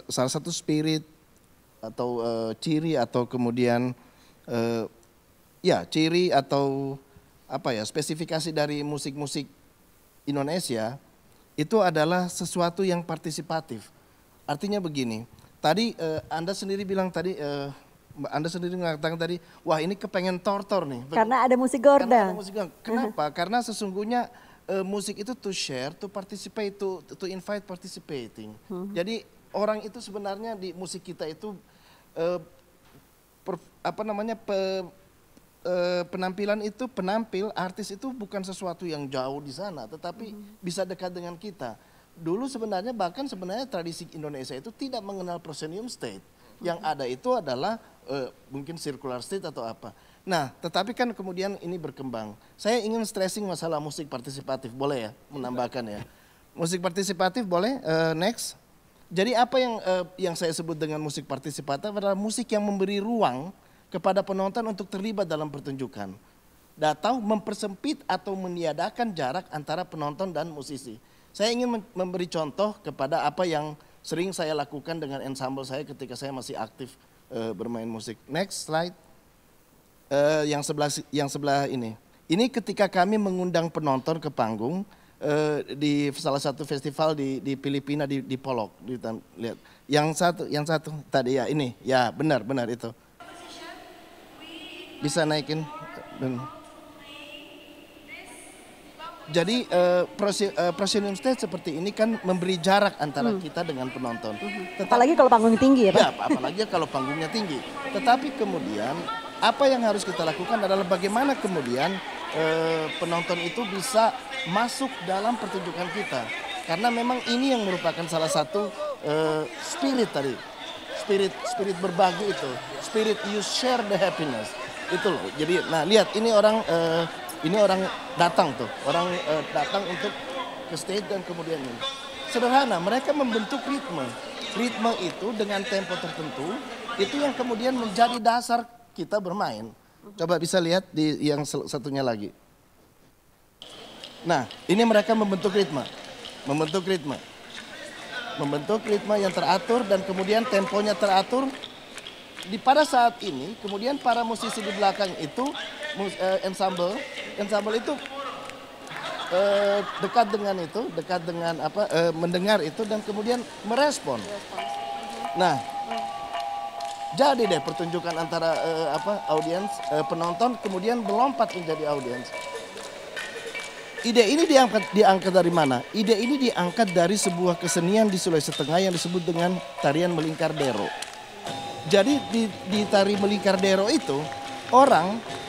salah satu spirit atau ciri atau kemudian ciri atau spesifikasi dari musik-musik Indonesia itu adalah sesuatu yang partisipatif. Artinya begini, tadi Anda sendiri bilang tadi, Anda sendiri mengatakan tadi, wah ini kepengen tortor nih. Karena ada musik gordang. Kenapa? Karena sesungguhnya musik itu to share, to participate, to invite participating. Jadi orang itu sebenarnya di musik kita itu penampilan itu, artis itu bukan sesuatu yang jauh di sana, tetapi bisa dekat dengan kita. Dulu sebenarnya tradisi Indonesia itu tidak mengenal proscenium state. Yang ada itu adalah mungkin circular state atau apa. Nah, tetapi kan kemudian ini berkembang. Saya ingin stressing masalah musik partisipatif, boleh ya menambahkan ya. Musik partisipatif boleh, next. Jadi apa yang saya sebut dengan musik partisipatif adalah musik yang memberi ruang kepada penonton untuk terlibat dalam pertunjukan. Atau mempersempit atau meniadakan jarak antara penonton dan musisi. Saya ingin memberi contoh kepada apa yang sering saya lakukan dengan ensemble saya ketika saya masih aktif bermain musik. Next slide. Yang sebelah ini. Ini ketika kami mengundang penonton ke panggung di salah satu festival di Filipina di Polok. Lihat. Yang satu tadi ya ini. Ya benar itu. Bisa naikin. Jadi proscenium stage seperti ini kan memberi jarak antara kita dengan penonton. Apalagi kalau panggungnya tinggi ya Pak? Ya, apalagi kalau panggungnya tinggi. Tetapi kemudian apa yang harus kita lakukan adalah bagaimana kemudian penonton itu bisa masuk dalam pertunjukan kita. Karena memang ini yang merupakan salah satu spirit tadi. Spirit berbagi itu. Spirit you share the happiness. Itu loh. Jadi nah lihat ini orang datang tuh, datang untuk ke stage dan kemudian ini. Sederhana, mereka membentuk ritme. Ritme itu dengan tempo tertentu, itu yang kemudian menjadi dasar kita bermain. Coba bisa lihat di yang satunya lagi. Nah, ini mereka membentuk ritme. Membentuk ritme yang teratur dan kemudian temponya teratur. Pada saat ini, kemudian para musisi di belakang itu, ensemble itu dekat dengan mendengar itu dan kemudian merespon. Nah, jadi deh pertunjukan antara audiens, penonton kemudian melompat menjadi audiens. Ide ini diangkat dari mana? Ide ini diangkat dari sebuah kesenian di Sulawesi Tengah yang disebut dengan tarian melingkar dero. Jadi di tari melingkar dero itu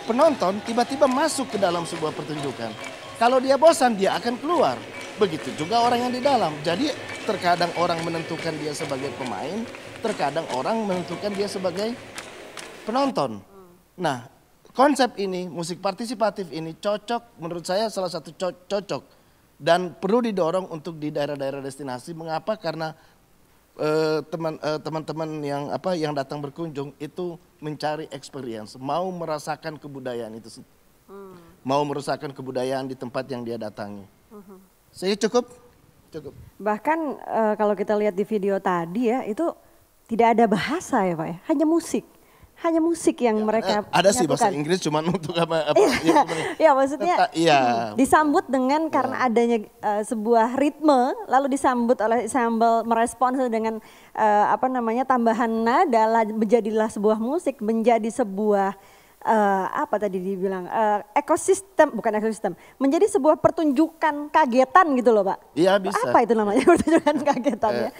penonton tiba-tiba masuk ke dalam sebuah pertunjukan. Kalau dia bosan dia akan keluar. Begitu juga orang yang di dalam. Jadi terkadang orang menentukan dia sebagai pemain, terkadang orang menentukan dia sebagai penonton. Nah, konsep ini, musik partisipatif ini cocok, menurut saya salah satu cocok. Dan perlu didorong untuk di daerah-daerah destinasi. Mengapa? Karena teman-teman yang datang berkunjung itu mencari experience, mau merasakan kebudayaan itu, mau merasakan kebudayaan di tempat yang dia datangi. Saya cukup. Bahkan kalau kita lihat di video tadi ya, itu tidak ada bahasa ya Pak ya, hanya musik yang mereka ada sih bahasa nyatukan. Inggris cuman untuk apa ya maksudnya disambut dengan karena adanya sebuah ritme lalu disambut oleh ensemble merespons dengan tambahan nada menjadilah sebuah musik, menjadi sebuah bukan ekosistem, menjadi sebuah pertunjukan kagetan gitu loh Pak. Iya bisa. Apa itu namanya pertunjukan kagetan ya?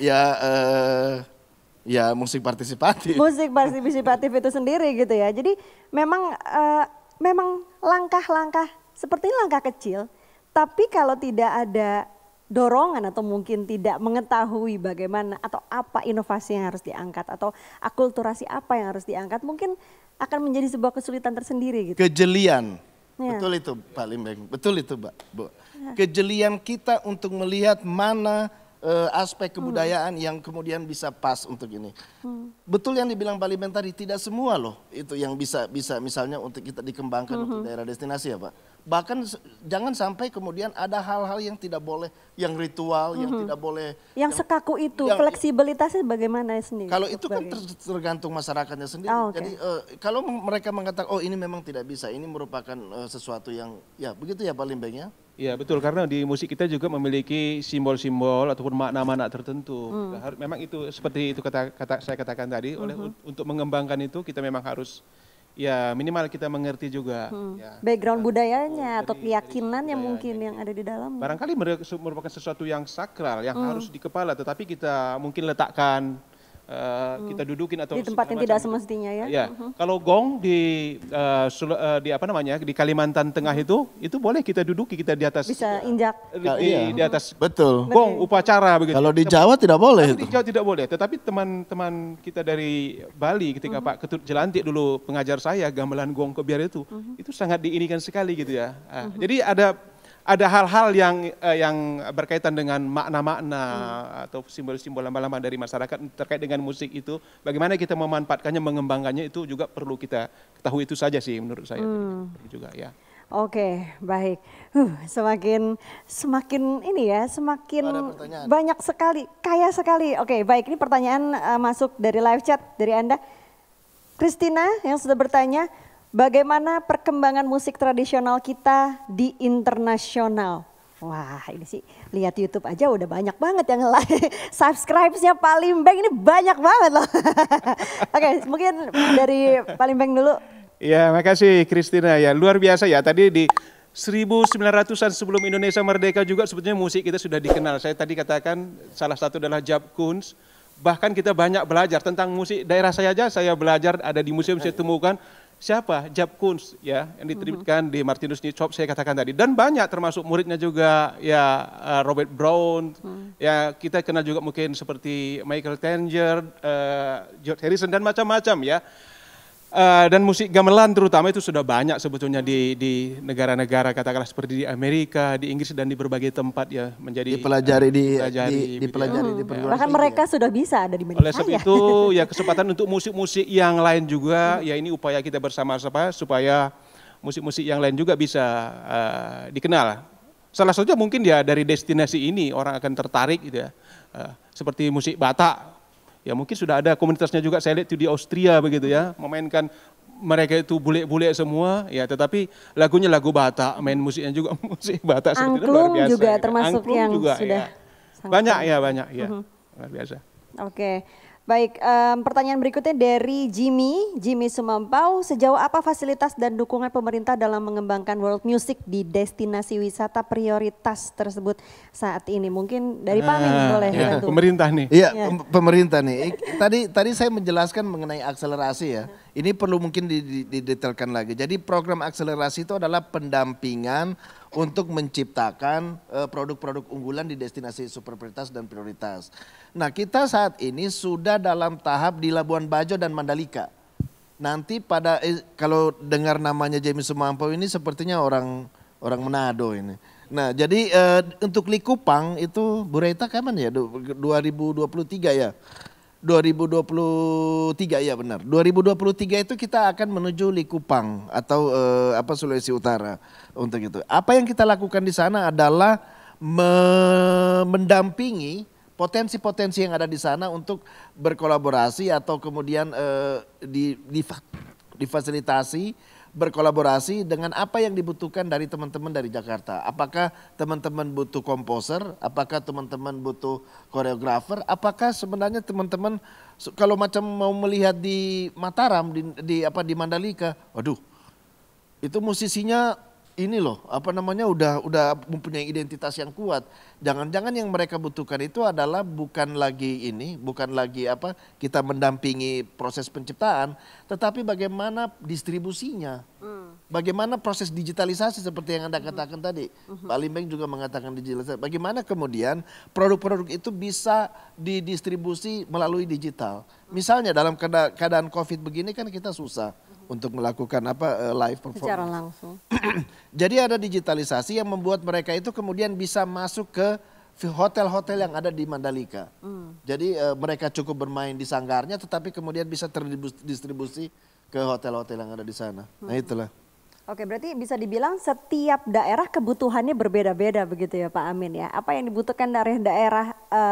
Ya musik partisipatif. Musik partisipatif itu sendiri gitu ya. Jadi memang langkah-langkah seperti langkah kecil, tapi kalau tidak ada dorongan atau mungkin tidak mengetahui bagaimana atau apa inovasi yang harus diangkat atau akulturasi apa yang harus diangkat, mungkin akan menjadi sebuah kesulitan tersendiri gitu. Kejelian. Ya. Betul itu Pak Limbeng. Betul itu Mbak. Ya. Kejelian kita untuk melihat mana aspek kebudayaan yang kemudian bisa pas untuk ini. Betul yang dibilang Pak Limbeng tadi, tidak semua loh itu yang bisa misalnya untuk kita dikembangkan untuk daerah destinasi ya Pak. Bahkan jangan sampai kemudian ada hal-hal yang tidak boleh, yang ritual, yang tidak boleh. Yang sekaku itu, fleksibilitasnya bagaimana sendiri? Kalau itu kan tergantung masyarakatnya sendiri. Jadi kalau mereka mengatakan, oh ini memang tidak bisa, ini merupakan sesuatu yang, ya begitu ya Pak Limbeng ya? Iya betul, karena di musik kita juga memiliki simbol-simbol ataupun makna-makna tertentu. Memang itu seperti itu saya katakan tadi, untuk mengembangkan itu kita memang harus ya minimal kita mengerti juga. Ya. Background budayanya atau keyakinan yang mungkin yang ada di dalam. Barangkali merupakan sesuatu yang sakral, yang harus di kepala, tetapi kita mungkin letakkan, kita dudukin atau di tempat yang tidak semestinya ya. Ya, kalau gong di Kalimantan Tengah itu boleh kita duduki, kita di atas. Bisa injak. Di atas. Betul. Gong upacara begitu. Kalau di Jawa tidak boleh. Di Jawa tidak boleh. Tetapi teman-teman kita dari Bali ketika Pak Ketut Jelantik dulu pengajar saya gamelan gong kebiar itu sangat diinikan sekali gitu ya. Jadi ada hal-hal yang berkaitan dengan makna-makna atau simbol-simbol lama-lama dari masyarakat terkait dengan musik itu, bagaimana kita memanfaatkannya, mengembangkannya itu juga perlu kita ketahui, itu saja sih menurut saya juga ya. Oke, baik. Semakin ini ya, semakin banyak sekali, kaya sekali. Oke, baik. Ini pertanyaan masuk dari live chat dari Anda. Christina yang sudah bertanya, bagaimana perkembangan musik tradisional kita di internasional? Wah, ini sih lihat YouTube aja udah banyak banget yang like. Subscribe-nya Pak Limbeng ini banyak banget loh. Oke, mungkin dari Pak Limbeng dulu. Ya, makasih Christina ya. Luar biasa ya. Tadi di 1900-an sebelum Indonesia merdeka juga sebetulnya musik kita sudah dikenal. Saya tadi katakan salah satu adalah Jab Kunst. Bahkan kita banyak belajar tentang musik daerah saya aja, saya belajar ada di museum saya temukan siapa Jab Kunst ya yang diterbitkan di Martinus Nijhoff saya katakan tadi, dan banyak termasuk muridnya juga ya Robert Brown, ya kita kenal juga mungkin seperti Michael Tanger, George Harrison dan macam-macam ya. Dan musik gamelan terutama itu sudah banyak sebetulnya di negara-negara katakanlah seperti di Amerika, di Inggris dan di berbagai tempat ya menjadi dipelajari di perguruan. Bahkan mereka sudah bisa ada di mana. Oleh sebab itu ya kesempatan untuk musik-musik yang lain juga ya ini upaya kita bersama-sama supaya musik-musik yang lain juga bisa dikenal. Salah satunya mungkin ya dari destinasi ini orang akan tertarik gitu ya. Seperti musik Batak. Ya mungkin sudah ada komunitasnya juga, saya lihat itu di Austria begitu ya, memainkan mereka itu bule-bule semua ya, tetapi lagunya lagu Batak, main musiknya juga musik Batak seperti itu luar biasa. Juga ya. termasuk Angklung yang juga, sudah ya. Banyak ya, luar biasa. Oke. Baik, pertanyaan berikutnya dari Jimmy Sumampau. Sejauh apa fasilitas dan dukungan pemerintah dalam mengembangkan world music di destinasi wisata prioritas tersebut saat ini? Mungkin dari Pak Amin boleh bantu. Pemerintah nih. Iya, pemerintah nih. Tadi saya menjelaskan mengenai akselerasi ya. Ini perlu mungkin didetailkan lagi. Jadi program akselerasi itu adalah pendampingan untuk menciptakan produk-produk unggulan di destinasi super prioritas dan prioritas. Nah, kita saat ini sudah dalam tahap di Labuan Bajo dan Mandalika. Nanti kalau dengar namanya Jamie Sumampau ini sepertinya orang Manado ini. Nah, jadi untuk Likupang itu Bu Reta kapan ya? 2023 ya. 2023 ya benar. 2023 itu kita akan menuju Likupang atau Sulawesi Utara untuk itu. Apa yang kita lakukan di sana adalah mendampingi potensi-potensi yang ada di sana untuk berkolaborasi atau kemudian difasilitasi berkolaborasi dengan apa yang dibutuhkan dari teman-teman dari Jakarta. Apakah teman-teman butuh komposer, apakah teman-teman butuh koreografer, apakah sebenarnya teman-teman kalau macam mau melihat di Mataram di Mandalika, waduh, itu musisinya ini loh, udah mempunyai identitas yang kuat. Jangan-jangan yang mereka butuhkan itu adalah bukan lagi kita mendampingi proses penciptaan, tetapi bagaimana distribusinya. Bagaimana proses digitalisasi seperti yang Anda katakan tadi. Pak Limbeng juga mengatakan digitalisasi. Bagaimana kemudian produk-produk itu bisa didistribusi melalui digital. Misalnya dalam keadaan COVID begini kan kita susah untuk melakukan live performance secara langsung. Jadi ada digitalisasi yang membuat mereka itu kemudian bisa masuk ke hotel-hotel yang ada di Mandalika. Jadi mereka cukup bermain di sanggarnya tetapi kemudian bisa terdistribusi ke hotel-hotel yang ada di sana. Nah itulah. Oke, berarti bisa dibilang setiap daerah kebutuhannya berbeda-beda begitu ya Pak Amin ya. Apa yang dibutuhkan dari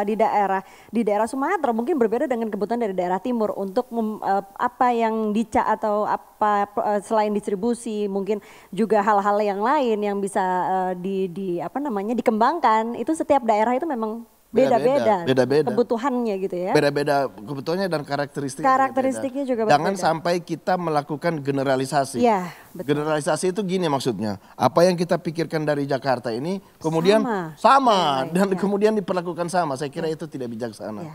di daerah Sumatera mungkin berbeda dengan kebutuhan dari daerah timur untuk apa yang atau apa selain distribusi mungkin juga hal-hal yang lain yang bisa dikembangkan. Itu setiap daerah itu memang beda-beda kebutuhannya gitu ya. Beda-beda kebutuhannya dan karakteristiknya juga berbeda. Jangan sampai kita melakukan generalisasi. Ya, betul. Generalisasi itu gini maksudnya. Apa yang kita pikirkan dari Jakarta ini kemudian sama dan kemudian diperlakukan sama. Saya kira itu tidak bijaksana. Ya,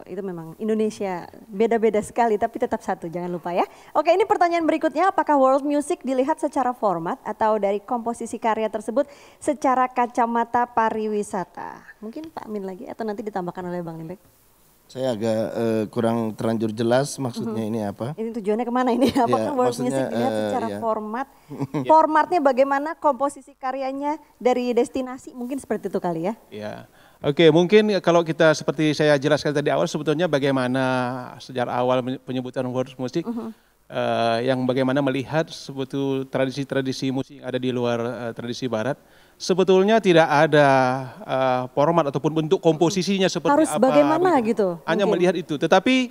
itu memang Indonesia beda-beda sekali tapi tetap satu, jangan lupa ya. Oke, ini pertanyaan berikutnya, apakah world music dilihat secara format atau dari komposisi karya tersebut secara kacamata pariwisata? Mungkin Pak Amin lagi atau nanti ditambahkan oleh Bang Limbek? Saya agak kurang terlanjur jelas maksudnya ini apa. Ini tujuannya kemana ini? Apakah world music dilihat secara format? Formatnya bagaimana, komposisi karyanya dari destinasi, mungkin seperti itu kali ya? Ya. Oke, mungkin kalau kita seperti saya jelaskan tadi awal, sebetulnya bagaimana sejak awal penyebutan world music, yang bagaimana melihat sebetulnya tradisi-tradisi musik yang ada di luar tradisi barat, sebetulnya tidak ada format ataupun bentuk komposisinya seperti harus apa. Bagaimana begitu. gitu? Hanya mungkin. melihat itu. Tetapi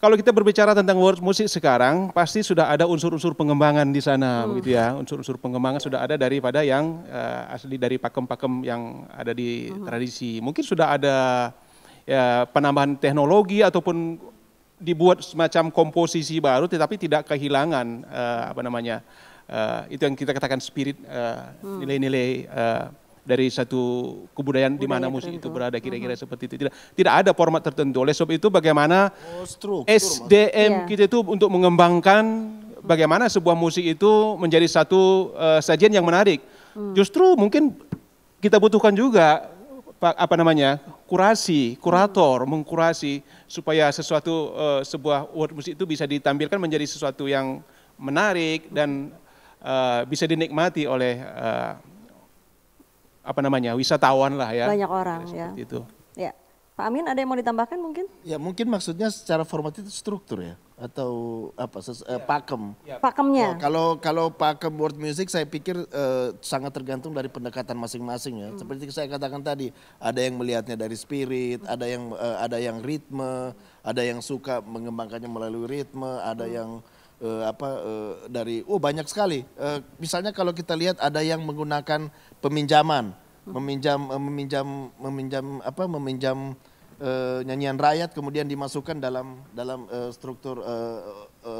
kalau kita berbicara tentang world musik sekarang, pasti sudah ada unsur-unsur pengembangan di sana, begitu ya. Unsur-unsur pengembangan sudah ada daripada yang asli dari pakem-pakem yang ada di tradisi. Mungkin sudah ada ya, penambahan teknologi ataupun dibuat semacam komposisi baru, tetapi tidak kehilangan itu yang kita katakan spirit, nilai-nilai dari satu kebudayaan di mana musik itu berada, kira-kira seperti itu. Tidak ada format tertentu. Oleh sebab itu bagaimana SDM kita itu untuk mengembangkan bagaimana sebuah musik itu menjadi satu sajian yang menarik. Justru mungkin kita butuhkan juga kurator, mengkurasi supaya sebuah world musik itu bisa ditampilkan menjadi sesuatu yang menarik dan bisa dinikmati oleh wisatawan lah ya. Banyak orang ya. Itu. Ya. Pak Amin ada yang mau ditambahkan mungkin? Ya mungkin maksudnya secara format itu struktur ya atau apa pakem. Pakemnya. Kalau pakem world music saya pikir sangat tergantung dari pendekatan masing-masing ya. Seperti saya katakan tadi, ada yang melihatnya dari spirit, ada yang ritme, ada yang suka mengembangkannya melalui ritme, ada yang dari banyak sekali. Misalnya kalau kita lihat ada yang menggunakan peminjaman, meminjam nyanyian rakyat kemudian dimasukkan dalam struktur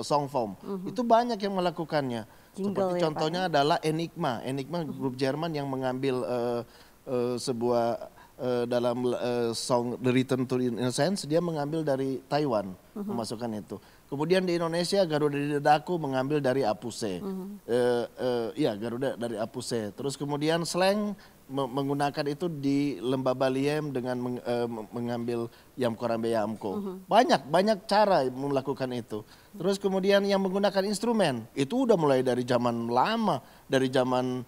song form. Itu banyak yang melakukannya. Seperti contohnya adalah Enigma grup Jerman yang mengambil sebuah dalam song The Return to Innocence, dia mengambil dari Taiwan, memasukkan itu. Kemudian di Indonesia Garuda di Dadaku mengambil dari Apuse, Garuda dari Apuse. Terus kemudian Slang menggunakan itu di Lembah Baliem dengan mengambil Yam Korambe Yamko. Banyak cara melakukan itu. Terus kemudian yang menggunakan instrumen itu udah mulai dari zaman lama, dari zaman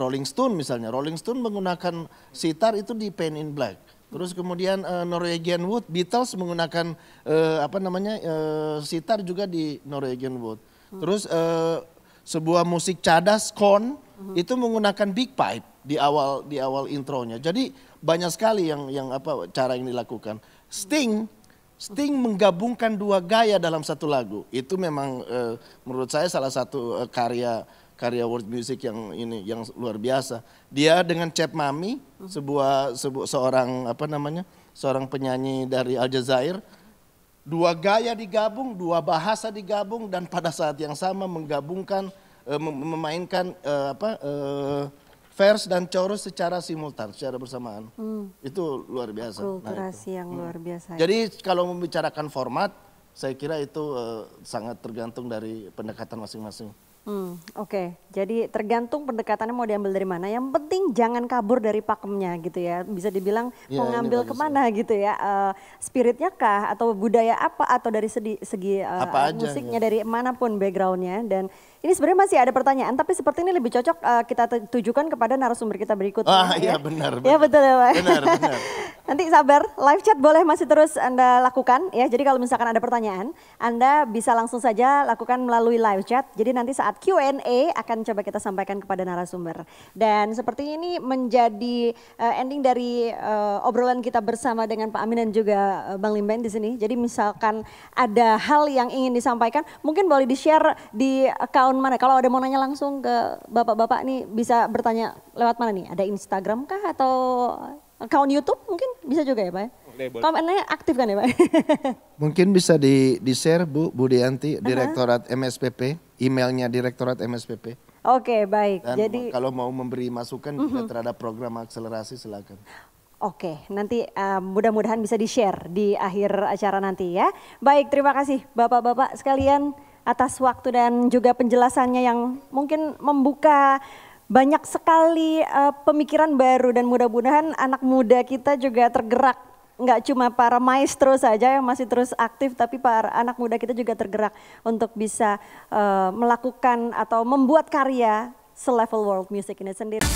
Rolling Stone misalnya. Rolling Stone menggunakan sitar itu di Paint in Black. Terus kemudian Norwegian Wood, Beatles menggunakan sitar juga di Norwegian Wood. Terus sebuah musik cadas Korn itu menggunakan big pipe di awal intronya. Jadi banyak sekali cara yang dilakukan. Sting menggabungkan dua gaya dalam satu lagu. Itu memang menurut saya salah satu karya world music yang luar biasa. Dia dengan Cep Mami, seorang penyanyi dari Aljazair, dua gaya digabung, dua bahasa digabung, dan pada saat yang sama menggabungkan, memainkan verse dan chorus secara simultan, secara bersamaan. Itu luar biasa. Kulturasi yang luar biasa. Jadi kalau membicarakan format, saya kira itu sangat tergantung dari pendekatan masing-masing. Oke. Jadi tergantung pendekatannya mau diambil dari mana. Yang penting jangan kabur dari pakemnya gitu ya. Bisa dibilang mau ngambil kemana gitu ya. Spiritnya kah atau budaya apa atau dari segi musiknya dari manapun backgroundnya. Dan ini sebenarnya masih ada pertanyaan tapi seperti ini lebih cocok kita tujukan kepada narasumber kita berikutnya. Iya benar. Ya betul ya Pak. Benar. Nanti sabar, live chat boleh masih terus Anda lakukan ya. Jadi kalau misalkan ada pertanyaan, Anda bisa langsung saja lakukan melalui live chat. Jadi nanti saat Q&A akan coba kita sampaikan kepada narasumber. Dan seperti ini menjadi ending dari obrolan kita bersama dengan Pak Amin dan juga Bang Limbeng di sini. Jadi misalkan ada hal yang ingin disampaikan, mungkin boleh di-share di account mana? Kalau ada mau nanya langsung ke bapak-bapak nih bisa bertanya lewat mana nih? Ada Instagram kah atau account YouTube mungkin bisa juga ya Pak? Komennya aktif kan ya Pak? Mungkin bisa di-share Bu Dianti, Direktorat MSPP, emailnya Direktorat MSPP. Oke baik. Dan jadi kalau mau memberi masukan juga terhadap program akselerasi silakan. Oke, nanti mudah-mudahan bisa di-share di akhir acara nanti ya. Baik, terima kasih Bapak-Bapak sekalian atas waktu dan juga penjelasannya yang mungkin membuka banyak sekali pemikiran baru dan mudah-mudahan anak muda kita juga tergerak nggak cuma para maestro saja yang masih terus aktif, tapi para anak muda kita juga tergerak untuk bisa melakukan atau membuat karya selevel world music ini sendiri.